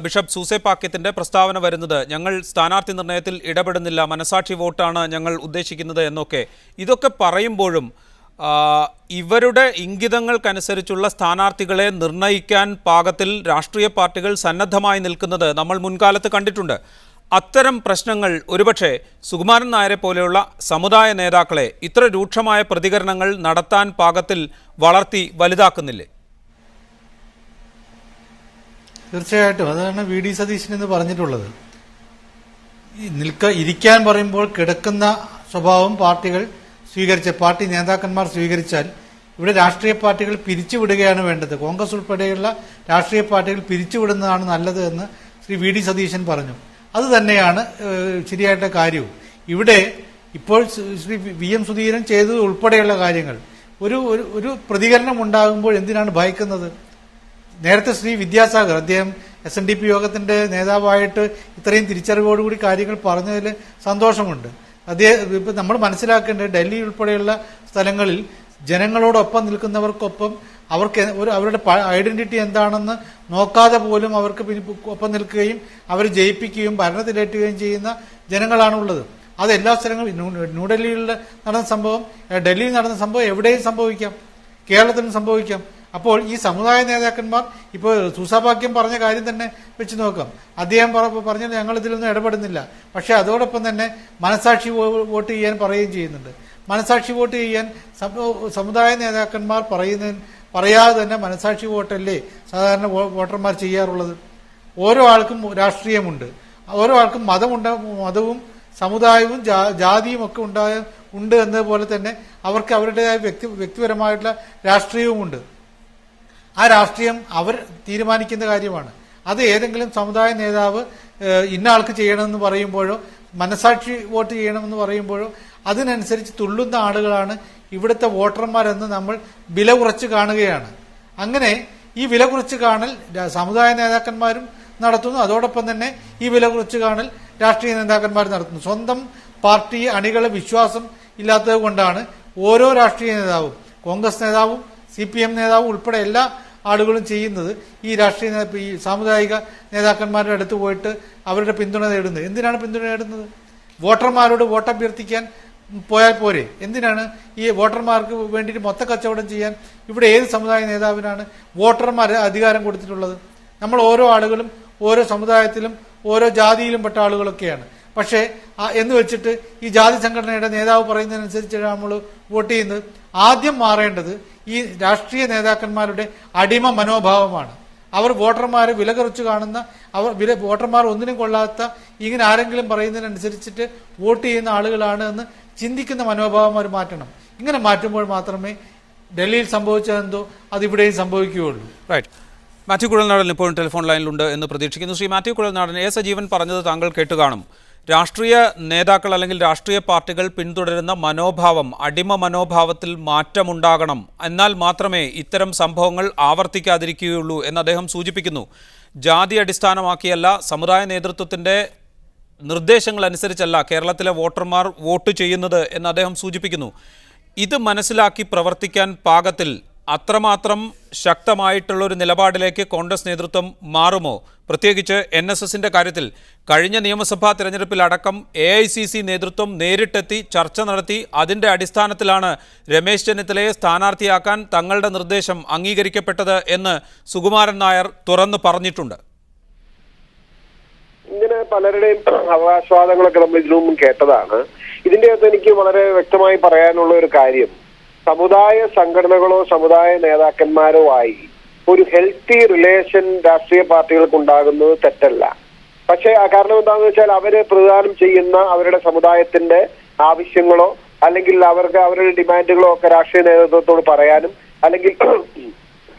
ബിഷപ്പ് സൂസേപാക്യത്തിൻ്റെ പ്രസ്താവന വരുന്നത്. ഞങ്ങൾ സ്ഥാനാർത്ഥി നിർണയത്തിൽ ഇടപെടുന്നില്ല, മനസാക്ഷി വോട്ടാണ് ഞങ്ങൾ ഉദ്ദേശിക്കുന്നത് എന്നൊക്കെ. ഇതൊക്കെ പറയുമ്പോഴും ഇവരുടെ ഇംഗിതങ്ങൾക്കനുസരിച്ചുള്ള സ്ഥാനാർത്ഥികളെ നിർണയിക്കാൻ പാകത്തിൽ രാഷ്ട്രീയ പാർട്ടികൾ സന്നദ്ധമായി നിൽക്കുന്നത് നമ്മൾ മുൻകാലത്ത് കണ്ടിട്ടുണ്ട്. അത്തരം പ്രശ്നങ്ങൾ ഒരുപക്ഷെ സുകുമാരൻ നായരെ പോലെയുള്ള സമുദായ നേതാക്കളെ ഇത്ര രൂക്ഷമായ പ്രതികരണങ്ങൾ നടത്താൻ പാകത്തിൽ വളർത്തി വലുതാക്കുന്നില്ലേ?
തീർച്ചയായിട്ടും അതാണ് VD സതീശൻ എന്ന് പറഞ്ഞിട്ടുള്ളത്. ഇരിക്കാൻ പറയുമ്പോൾ കിടക്കുന്ന സ്വഭാവം പാർട്ടി നേതാക്കന്മാർ സ്വീകരിച്ചാൽ ഇവിടെ രാഷ്ട്രീയ പാർട്ടികൾ പിരിച്ചുവിടുകയാണ് വേണ്ടത്. കോൺഗ്രസ് ഉൾപ്പെടെയുള്ള രാഷ്ട്രീയ പാർട്ടികൾ പിരിച്ചുവിടുന്നതാണ് നല്ലത് എന്ന് ശ്രീ VD സതീശൻ പറഞ്ഞു. അത് തന്നെയാണ് ശരിയായിട്ട് കാര്യവും. ഇവിടെ ഇപ്പോൾ ശ്രീ VM സുധീരൻ ചെയ്തത് ഉൾപ്പെടെയുള്ള കാര്യങ്ങൾ ഒരു പ്രതികരണം ഉണ്ടാകുമ്പോൾ എന്തിനാണ് ഭയക്കുന്നത്? നേരത്തെ ശ്രീ വിദ്യാസാഗർ അദ്ദേഹം SNDP യോഗത്തിന്റെ നേതാവായിട്ട് ഇത്രയും തിരിച്ചറിവോടുകൂടി കാര്യങ്ങൾ പറഞ്ഞതിൽ സന്തോഷമുണ്ട്. ഇപ്പം നമ്മൾ മനസ്സിലാക്കേണ്ടത് ഡൽഹി ഉൾപ്പെടെയുള്ള സ്ഥലങ്ങളിൽ ജനങ്ങളോടൊപ്പം നിൽക്കുന്നവർക്കൊപ്പം അവരുടെ ഐഡന്റിറ്റി എന്താണെന്ന് നോക്കാതെ പോലും അവർക്ക് ഒപ്പം നിൽക്കുകയും അവർ ജയിപ്പിക്കുകയും ഭരണത്തിലേറ്റുകയും ചെയ്യുന്ന ജനങ്ങളാണുള്ളത്. അത് എല്ലാ സ്ഥലങ്ങളും ന്യൂഡൽഹിയിൽ നടന്ന സംഭവം, ഡൽഹിയിൽ നടന്ന സംഭവം എവിടെയും സംഭവിക്കാം, കേരളത്തിലും സംഭവിക്കാം. അപ്പോൾ ഈ സമുദായ നേതാക്കന്മാർ ഇപ്പോൾ സൂസേപാക്യം പറഞ്ഞ കാര്യം തന്നെ വെച്ച് നോക്കാം. അദ്ദേഹം പറഞ്ഞാൽ ഞങ്ങൾ ഇതിലൊന്നും ഇടപെടുന്നില്ല, പക്ഷെ അതോടൊപ്പം തന്നെ മനസാക്ഷി വോട്ട് ചെയ്യാൻ പറയുകയും ചെയ്യുന്നുണ്ട്. മനസാക്ഷി വോട്ട് ചെയ്യാൻ സമുദായ നേതാക്കന്മാർ പറയാതെ തന്നെ മനസാക്ഷി വോട്ടല്ലേ സാധാരണ വോട്ടർമാർ ചെയ്യാറുള്ളത്. ഓരോ ആൾക്കും രാഷ്ട്രീയമുണ്ട്, ഓരോ ആൾക്കും മതവും സമുദായവും ജാതിയും ഒക്കെ ഉണ്ട് എന്നതുപോലെ തന്നെ അവർക്ക് അവരുടേതായ വ്യക്തിപരമായിട്ടുള്ള രാഷ്ട്രീയവുമുണ്ട്. ആ രാഷ്ട്രീയം അവർ തീരുമാനിക്കുന്ന കാര്യമാണ്. അത് ഏതെങ്കിലും സമുദായ നേതാവ് ഇന്ന ആൾക്ക് ചെയ്യണമെന്ന് പറയുമ്പോഴോ മനസാക്ഷി വോട്ട് ചെയ്യണമെന്ന് പറയുമ്പോഴോ അതിനനുസരിച്ച് തുള്ളുന്ന ആളുകളാണ് ഇവിടുത്തെ വോട്ടർമാരെന്ന് നമ്മൾ വില കുറച്ച് കാണുകയാണ്. അങ്ങനെ ഈ വില കുറച്ച് കാണൽ സമുദായ നേതാക്കന്മാരും നടത്തുന്നു, അതോടൊപ്പം തന്നെ ഈ വില കുറച്ച് കാണൽ രാഷ്ട്രീയ നേതാക്കന്മാർ നടത്തുന്നു. സ്വന്തം പാർട്ടി അണികളെ വിശ്വാസം ഇല്ലാത്തത് കൊണ്ടാണ് ഓരോ രാഷ്ട്രീയ നേതാവും, കോൺഗ്രസ് നേതാവും CPM നേതാവും ഉൾപ്പെടെ എല്ലാ ആളുകളും ചെയ്യുന്നത് ഈ സാമുദായിക നേതാക്കന്മാരുടെ അടുത്ത് പോയിട്ട് അവരുടെ പിന്തുണ നേടുന്നത്. എന്തിനാണ് പിന്തുണ നേടുന്നത്? വോട്ടർമാരോട് വോട്ടഭ്യർത്ഥിക്കാൻ പോയാൽ പോരെ? എന്തിനാണ് ഈ വോട്ടർമാർക്ക് വേണ്ടിയിട്ട് മൊത്ത കച്ചവടം ചെയ്യാൻ ഇവിടെ ഏത് സമുദായ നേതാവിനാണ് വോട്ടർമാരെ അധികാരം കൊടുത്തിട്ടുള്ളത്? നമ്മൾ ഓരോ ആളുകളും ഓരോ സമുദായത്തിലും ഓരോ ജാതിയിലും പെട്ട ആളുകളൊക്കെയാണ്. പക്ഷേ എന്ന് വെച്ചിട്ട് ഈ ജാതി സംഘടനയുടെ നേതാവ് പറയുന്നതിനനുസരിച്ചാണ് നമ്മൾ വോട്ട് ചെയ്യുന്നത്. ആദ്യം മാറേണ്ടത് ഈ രാഷ്ട്രീയ നേതാക്കന്മാരുടെ അടിമ മനോഭാവമാണ്. അവർ വോട്ടർമാരെ വില കുറച്ച് കാണുന്ന, വോട്ടർമാർ ഒന്നിനും കൊള്ളാത്ത, ഇങ്ങനെ ആരെങ്കിലും പറയുന്നതിനനുസരിച്ചിട്ട് വോട്ട് ചെയ്യുന്ന ആളുകളാണ് എന്ന് ചിന്തിക്കുന്ന മനോഭാവം അവർ മാറ്റണം. ഇങ്ങനെ മാറ്റുമ്പോൾ മാത്രമേ ഡൽഹിയിൽ സംഭവിച്ചതെന്തോ അതിവിടെയും സംഭവിക്കുകയുള്ളൂ.
റൈറ്റ്. മാത്യു കുഴൽനാടൻ ഇപ്പോൾ ടെലിഫോൺ ലൈനിലുണ്ട് എന്ന് പ്രതീക്ഷിക്കുന്നു. ശ്രീ മാത്യു കുഴൽനാടൻ, സജീവൻ പറഞ്ഞത് താങ്കൾ കേട്ടുകാണും. രാഷ്ട്രീയ നേതാക്കൾ അല്ലെങ്കിൽ രാഷ്ട്രീയ പാർട്ടികൾ പിന്തുടരുന്ന മനോഭാവം, അടിമ മനോഭാവത്തിൽ മാറ്റമുണ്ടാകണം, എന്നാൽ മാത്രമേ ഇത്തരം സംഭവങ്ങൾ ആവർത്തിക്കാതിരിക്കുകയുള്ളൂ എന്ന് അദ്ദേഹം സൂചിപ്പിക്കുന്നു. ജാതി അടിസ്ഥാനമാക്കിയല്ല, സമുദായ നേതൃത്വത്തിൻ്റെ നിർദ്ദേശങ്ങൾ അനുസരിച്ചല്ല കേരളത്തിലെ വോട്ടർമാർ വോട്ട് ചെയ്യുന്നത് എന്ന് അദ്ദേഹം സൂചിപ്പിക്കുന്നു. ഇത് മനസ്സിലാക്കി പ്രവർത്തിക്കാൻ പാകത്തിൽ അത്രമാത്രം ശക്തമായിട്ടുള്ളൊരു നിലപാടിലേക്ക് കോൺഗ്രസ് നേതൃത്വം മാറുമോ? പ്രത്യേകിച്ച് NSSന്റെ കാര്യത്തിൽ കഴിഞ്ഞ നിയമസഭാ തെരഞ്ഞെടുപ്പിലടക്കം AICC നേതൃത്വം നേരിട്ടെത്തി ചർച്ച നടത്തി. അതിൻ്റെ അടിസ്ഥാനത്തിലാണ് രമേശ് ചെന്നിത്തലയെ സ്ഥാനാർത്ഥിയാക്കാൻ തങ്ങളുടെ നിർദ്ദേശം അംഗീകരിക്കപ്പെട്ടത് എന്ന് സുകുമാരൻ നായർ തുറന്നു പറഞ്ഞിട്ടുണ്ട്.
ഇങ്ങനെ പലരുടെയും അവകാശവാദങ്ങളൊക്കെ നമ്മൾ ഇതിനു മുമ്പ് കേട്ടതാണ്. ഇതിന്റെ അകത്ത് എനിക്ക് വളരെ വ്യക്തമായി പറയാനുള്ള ഒരു കാര്യം, സമുദായ സംഘടനകളോ സമുദായ നേതാക്കന്മാരോ ആയി ഒരു ഹെൽത്തി റിലേഷൻ രാഷ്ട്രീയ പാർട്ടികൾക്ക് ഉണ്ടാകുന്നത് തെറ്റല്ല. പക്ഷെ കാരണം എന്താണെന്ന് വെച്ചാൽ അവര് പ്രദാനം ചെയ്യുന്ന അവരുടെ സമുദായത്തിന്റെ ആവശ്യങ്ങളോ അല്ലെങ്കിൽ അവർക്ക് അവരുടെ ഡിമാൻഡുകളോ ഒക്കെ രാഷ്ട്രീയ നേതൃത്വത്തോട് പറയാനും അല്ലെങ്കിൽ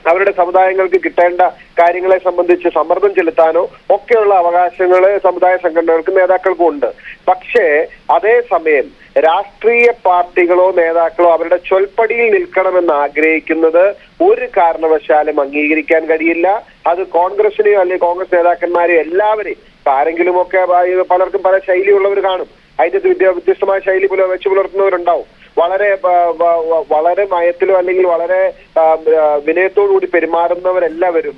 അവരുടെ സമുദായങ്ങൾക്ക് കിട്ടേണ്ട കാര്യങ്ങളെ സംബന്ധിച്ച് സമ്മർദ്ദം ചെലുത്താനോ ഒക്കെയുള്ള അവകാശങ്ങള് സമുദായ സംഘടനകൾക്കും നേതാക്കൾക്കും ഉണ്ട്. പക്ഷേ അതേസമയം രാഷ്ട്രീയ പാർട്ടികളോ നേതാക്കളോ അവരുടെ ചൊൽപ്പടിയിൽ നിൽക്കണമെന്ന് ആഗ്രഹിക്കുന്നത് ഒരു കാരണവശാലും അംഗീകരിക്കാൻ കഴിയില്ല. അത് കോൺഗ്രസിനെയോ അല്ലെങ്കിൽ കോൺഗ്രസ് നേതാക്കന്മാരെയോ എല്ലാവരെയും, ആരെങ്കിലുമൊക്കെ പലർക്കും പല ശൈലിയുള്ളവർ കാണും, അതിന്റെ വ്യത്യസ്തമായ ശൈലി വെച്ച് പുലർത്തുന്നവരുണ്ടാവും. വളരെ മയത്തിലോ അല്ലെങ്കിൽ വളരെ വിനയത്തോടുകൂടി പെരുമാറുന്നവരെല്ലാവരും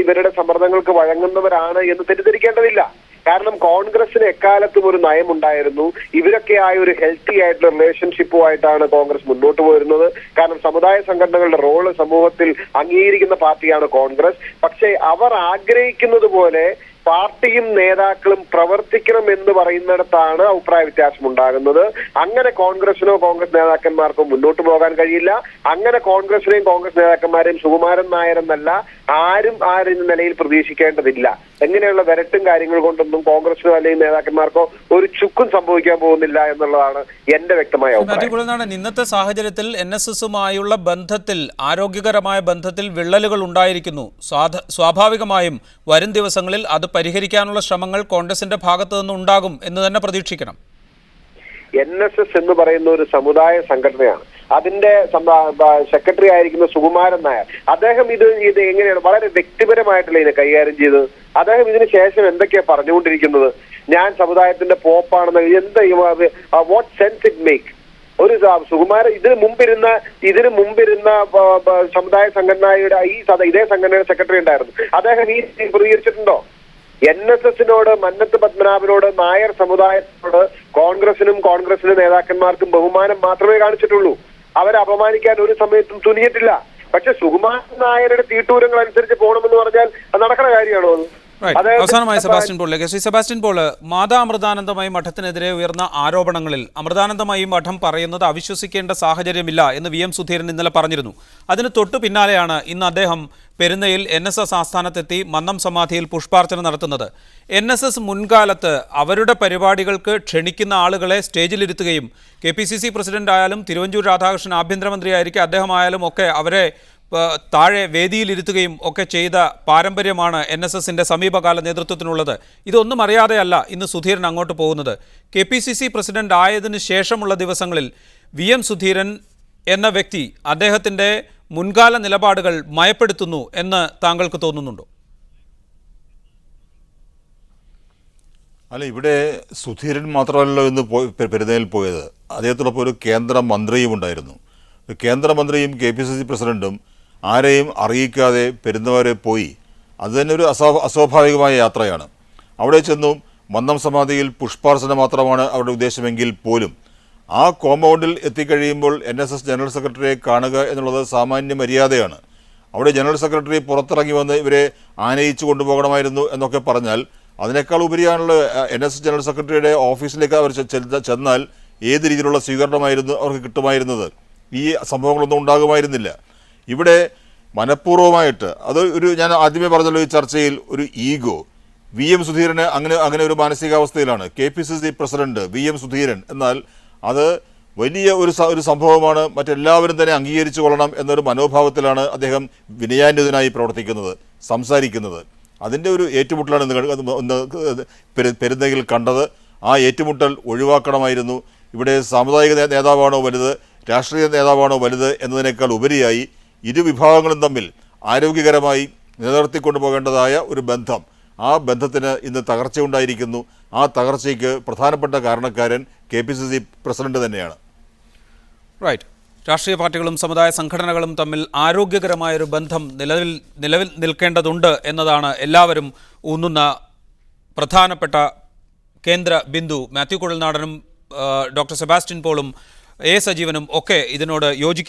ഇവരുടെ സമ്മർദ്ദങ്ങൾക്ക് വഴങ്ങുന്നവരാണ് എന്ന് തെറ്റിദ്ധരിക്കേണ്ടതില്ല. കാരണം കോൺഗ്രസിന് എക്കാലത്തും ഒരു നയമുണ്ടായിരുന്നു. ഇവരൊക്കെ ആയ ഒരു ഹെൽത്തി ആയിട്ടുള്ള റിലേഷൻഷിപ്പുമായിട്ടാണ് കോൺഗ്രസ് മുന്നോട്ട് പോയിരുന്നത്. കാരണം സമുദായ സംഘടനകളുടെ റോള് സമൂഹത്തിൽ അംഗീകരിക്കുന്ന പാർട്ടിയാണ് കോൺഗ്രസ്. പക്ഷേ അവർ ആഗ്രഹിക്കുന്നത് പോലെ പാർട്ടിയും നേതാക്കളും പ്രവർത്തിക്കണം എന്ന് പറയുന്നിടത്താണ് അഭിപ്രായ വ്യത്യാസം ഉണ്ടാകുന്നത്. അങ്ങനെ കോൺഗ്രസിനോ കോൺഗ്രസ് നേതാക്കന്മാർക്കോ മുന്നോട്ട് പോകാൻ കഴിയില്ല. അങ്ങനെ കോൺഗ്രസിനെയും കോൺഗ്രസ് നേതാക്കന്മാരെയും സുകുമാരൻ നായർ എന്നല്ല ആരും നിലയിൽ പ്രതീക്ഷിക്കേണ്ടതില്ല. എങ്ങനെയുള്ള വരട്ടും കാര്യങ്ങൾ കൊണ്ടൊന്നും കോൺഗ്രസിനോ അല്ലെങ്കിൽ നേതാക്കന്മാർക്കോ ഒരു ചുക്കും സംഭവിക്കാൻ പോകുന്നില്ല എന്നുള്ളതാണ് എന്റെ വ്യക്തമായ അഭിപ്രായം.
ഇന്നത്തെ സാഹചര്യത്തിൽ NSSുമായുള്ള ബന്ധത്തിൽ, ആരോഗ്യകരമായ ബന്ധത്തിൽ വിള്ളലുകൾ ഉണ്ടായിരിക്കുന്നു. സ്വാഭാവികമായും വരും ദിവസങ്ങളിൽ അത് പരിഹരിക്കാനുള്ള ശ്രമങ്ങൾ കോൺഗ്രസിന്റെ ഭാഗത്തു നിന്ന് ഉണ്ടാകും എന്ന് തന്നെ പ്രതീക്ഷിക്കണം.
NSS എന്ന് പറയുന്ന ഒരു സമുദായ സംഘടനയാണ്. അതിന്റെ സെക്രട്ടറി ആയിരിക്കുന്ന സുകുമാരൻ നായർ, അദ്ദേഹം ഇത് എങ്ങനെയാണ് വളരെ വ്യക്തിപരമായിട്ടുള്ള ഇതിനെ കൈകാര്യം ചെയ്തത്? അദ്ദേഹം ഇതിന് ശേഷം എന്തൊക്കെയാ പറഞ്ഞുകൊണ്ടിരിക്കുന്നത്? ഞാൻ സമുദായത്തിന്റെ പോപ്പാണെന്ന്. എന്താ വാട്ട് സെൻസ് ഇറ്റ് മേക്ക്? ഒരു സുകുമാരൻ ഇതിനു മുമ്പിരുന്ന സമുദായ സംഘടനയുടെ ഇതേ സംഘടനയുടെ സെക്രട്ടറി ഉണ്ടായിരുന്നു. അദ്ദേഹം ഈ പ്രതികരിച്ചിട്ടുണ്ടോ? NSSനോട്, മന്നത്ത് പത്മനാഭനോട്, നായർ സമുദായത്തിനോട് കോൺഗ്രസിന്റെ നേതാക്കന്മാർക്കും ബഹുമാനം മാത്രമേ കാണിച്ചിട്ടുള്ളൂ. അവരെ അപമാനിക്കാൻ ഒരു സമയത്തും തുനിഞ്ഞിട്ടില്ല. പക്ഷെ സുകുമാരൻ നായരുടെ തീട്ടൂരങ്ങൾ അനുസരിച്ച് പോകണമെന്ന് പറഞ്ഞാൽ അത് നടക്കുന്ന കാര്യമാണോ?
അവസാനമായി Sebastian പോളിലേക്ക്. Shri Sebastian Paul, Mata Amritanandamayi മഠത്തിനെതിരെ ഉയർന്ന ആരോപണങ്ങളിൽ അമൃതാനന്ദമയി മഠം പറയുന്നത് അവിശ്വസിക്കേണ്ട സാഹചര്യമില്ല എന്ന് VM സുധീരൻ ഇന്നലെ പറഞ്ഞിരുന്നു. അതിന് തൊട്ടു പിന്നാലെയാണ് ഇന്ന് അദ്ദേഹം പെരുന്നയിൽ NSS ആസ്ഥാനത്തെത്തി മന്നം സമാധിയിൽ പുഷ്പാർച്ചന നടത്തുന്നത്. NSS മുൻകാലത്ത് അവരുടെ പരിപാടികൾക്ക് ക്ഷണിക്കുന്ന ആളുകളെ സ്റ്റേജിലിരുത്തുകയും KPCC പ്രസിഡന്റ് ആയാലും തിരുവഞ്ചൂർ രാധാകൃഷ്ണൻ ആഭ്യന്തരമന്ത്രിയായിരിക്കെ അദ്ദേഹമായാലും ഒക്കെ അവരെ താഴെ വേദിയിലിരുത്തുകയും ഒക്കെ ചെയ്ത പാരമ്പര്യമാണ് NSSന്റെ സമീപകാല നേതൃത്വത്തിനുള്ളത്. ഇതൊന്നും അറിയാതെയല്ല ഇന്ന് സുധീരൻ അങ്ങോട്ട് പോകുന്നത്. KPCC പ്രസിഡന്റ് ആയതിനു ശേഷമുള്ള ദിവസങ്ങളിൽ VM സുധീരൻ എന്ന വ്യക്തി അദ്ദേഹത്തിൻ്റെ മുൻകാല നിലപാടുകൾ മയപ്പെടുത്തുന്നു എന്ന് താങ്കൾക്ക് തോന്നുന്നുണ്ടോ?
അല്ല, ഇവിടെ സുധീരൻ മാത്രമല്ലോ ഇന്ന് പെരുന്നയിൽ പോയത്. അദ്ദേഹത്തോടൊപ്പം ഒരു കേന്ദ്രമന്ത്രിയും ഉണ്ടായിരുന്നു. കേന്ദ്രമന്ത്രിയും KPCC പ്രസിഡന്റും ആരെയും അറിയിക്കാതെ പെരുന്നവരെ പോയി. അത് തന്നെ ഒരു അസ്വാഭാവികമായ യാത്രയാണ്. അവിടെ ചെന്നു മന്നം സമാധിയിൽ പുഷ്പാർച്ചന മാത്രമാണ് അവരുടെ ഉദ്ദേശമെങ്കിൽ പോലും ആ കോമ്പൗണ്ടിൽ എത്തിക്കഴിയുമ്പോൾ NSS ജനറൽ സെക്രട്ടറിയെ കാണുക എന്നുള്ളത് സാമാന്യ മര്യാദയാണ്. അവിടെ ജനറൽ സെക്രട്ടറി പുറത്തിറങ്ങി വന്ന് ഇവരെ ആനയിച്ചു കൊണ്ടുപോകണമായിരുന്നു എന്നൊക്കെ പറഞ്ഞാൽ അതിനേക്കാൾ ഉപരിയാണുള്ള NSS ജനറൽ സെക്രട്ടറിയുടെ ഓഫീസിലേക്ക് അവർ ചെന്നാൽ ഏത് രീതിയിലുള്ള സ്വീകരണമായിരുന്നു അവർക്ക് കിട്ടുമായിരുന്നത്? ഈ സംഭവങ്ങളൊന്നും ഉണ്ടാകുമായിരുന്നില്ല. ഇവിടെ മനഃപൂർവ്വമായിട്ട് ഞാൻ ആദ്യമേ പറഞ്ഞല്ലോ ഈ ചർച്ചയിൽ ഒരു ഈഗോ. VM സുധീരന് അങ്ങനെ ഒരു മാനസികാവസ്ഥയിലാണ്. KPCC പ്രസിഡന്റ് VM സുധീരൻ എന്നാൽ അത് വലിയ ഒരു സംഭവമാണ്, മറ്റെല്ലാവരും തന്നെ അംഗീകരിച്ചു കൊള്ളണം എന്നൊരു മനോഭാവത്തിലാണ് അദ്ദേഹം വിനയാന്വിതനായി പ്രവർത്തിക്കുന്നത്, സംസാരിക്കുന്നത്. അതിൻ്റെ ഒരു ഏറ്റുമുട്ടലാണ് ഇന്ന് പെരുന്നയിൽ കണ്ടത്. ആ ഏറ്റുമുട്ടൽ ഒഴിവാക്കണമായിരുന്നു. ഇവിടെ സാമുദായിക നേതാവാണോ വലുത്, രാഷ്ട്രീയ നേതാവാണോ വലുത് എന്നതിനേക്കാൾ ഉപരിയായി ഇരു വിഭാഗങ്ങളും തമ്മിൽ ആരോഗ്യകരമായി നിലനിർത്തിക്കൊണ്ടു പോകേണ്ടതായ ഒരു ബന്ധം, ആ ബന്ധത്തിന് ഇന്ന് തകർച്ചയുണ്ടായിരിക്കുന്നു. ആ തകർച്ചയ്ക്ക് പ്രധാനപ്പെട്ട കാരണക്കാരൻ KPCC പ്രസിഡന്റ് തന്നെയാണ്.
റൈറ്റ്. രാഷ്ട്രീയ പാർട്ടികളും സമുദായ സംഘടനകളും തമ്മിൽ ആരോഗ്യകരമായൊരു ബന്ധം നിലവിൽ നിൽക്കേണ്ടതുണ്ട് എന്നതാണ് എല്ലാവരും ഊന്നുന്ന പ്രധാനപ്പെട്ട കേന്ദ്ര ബിന്ദു. മാത്യു കുഴൽനാടനും ഡോക്ടർ സെബാസ്റ്റ്യൻ പോളും A സജീവനും ഒക്കെ ഇതിനോട് യോജിക്കുക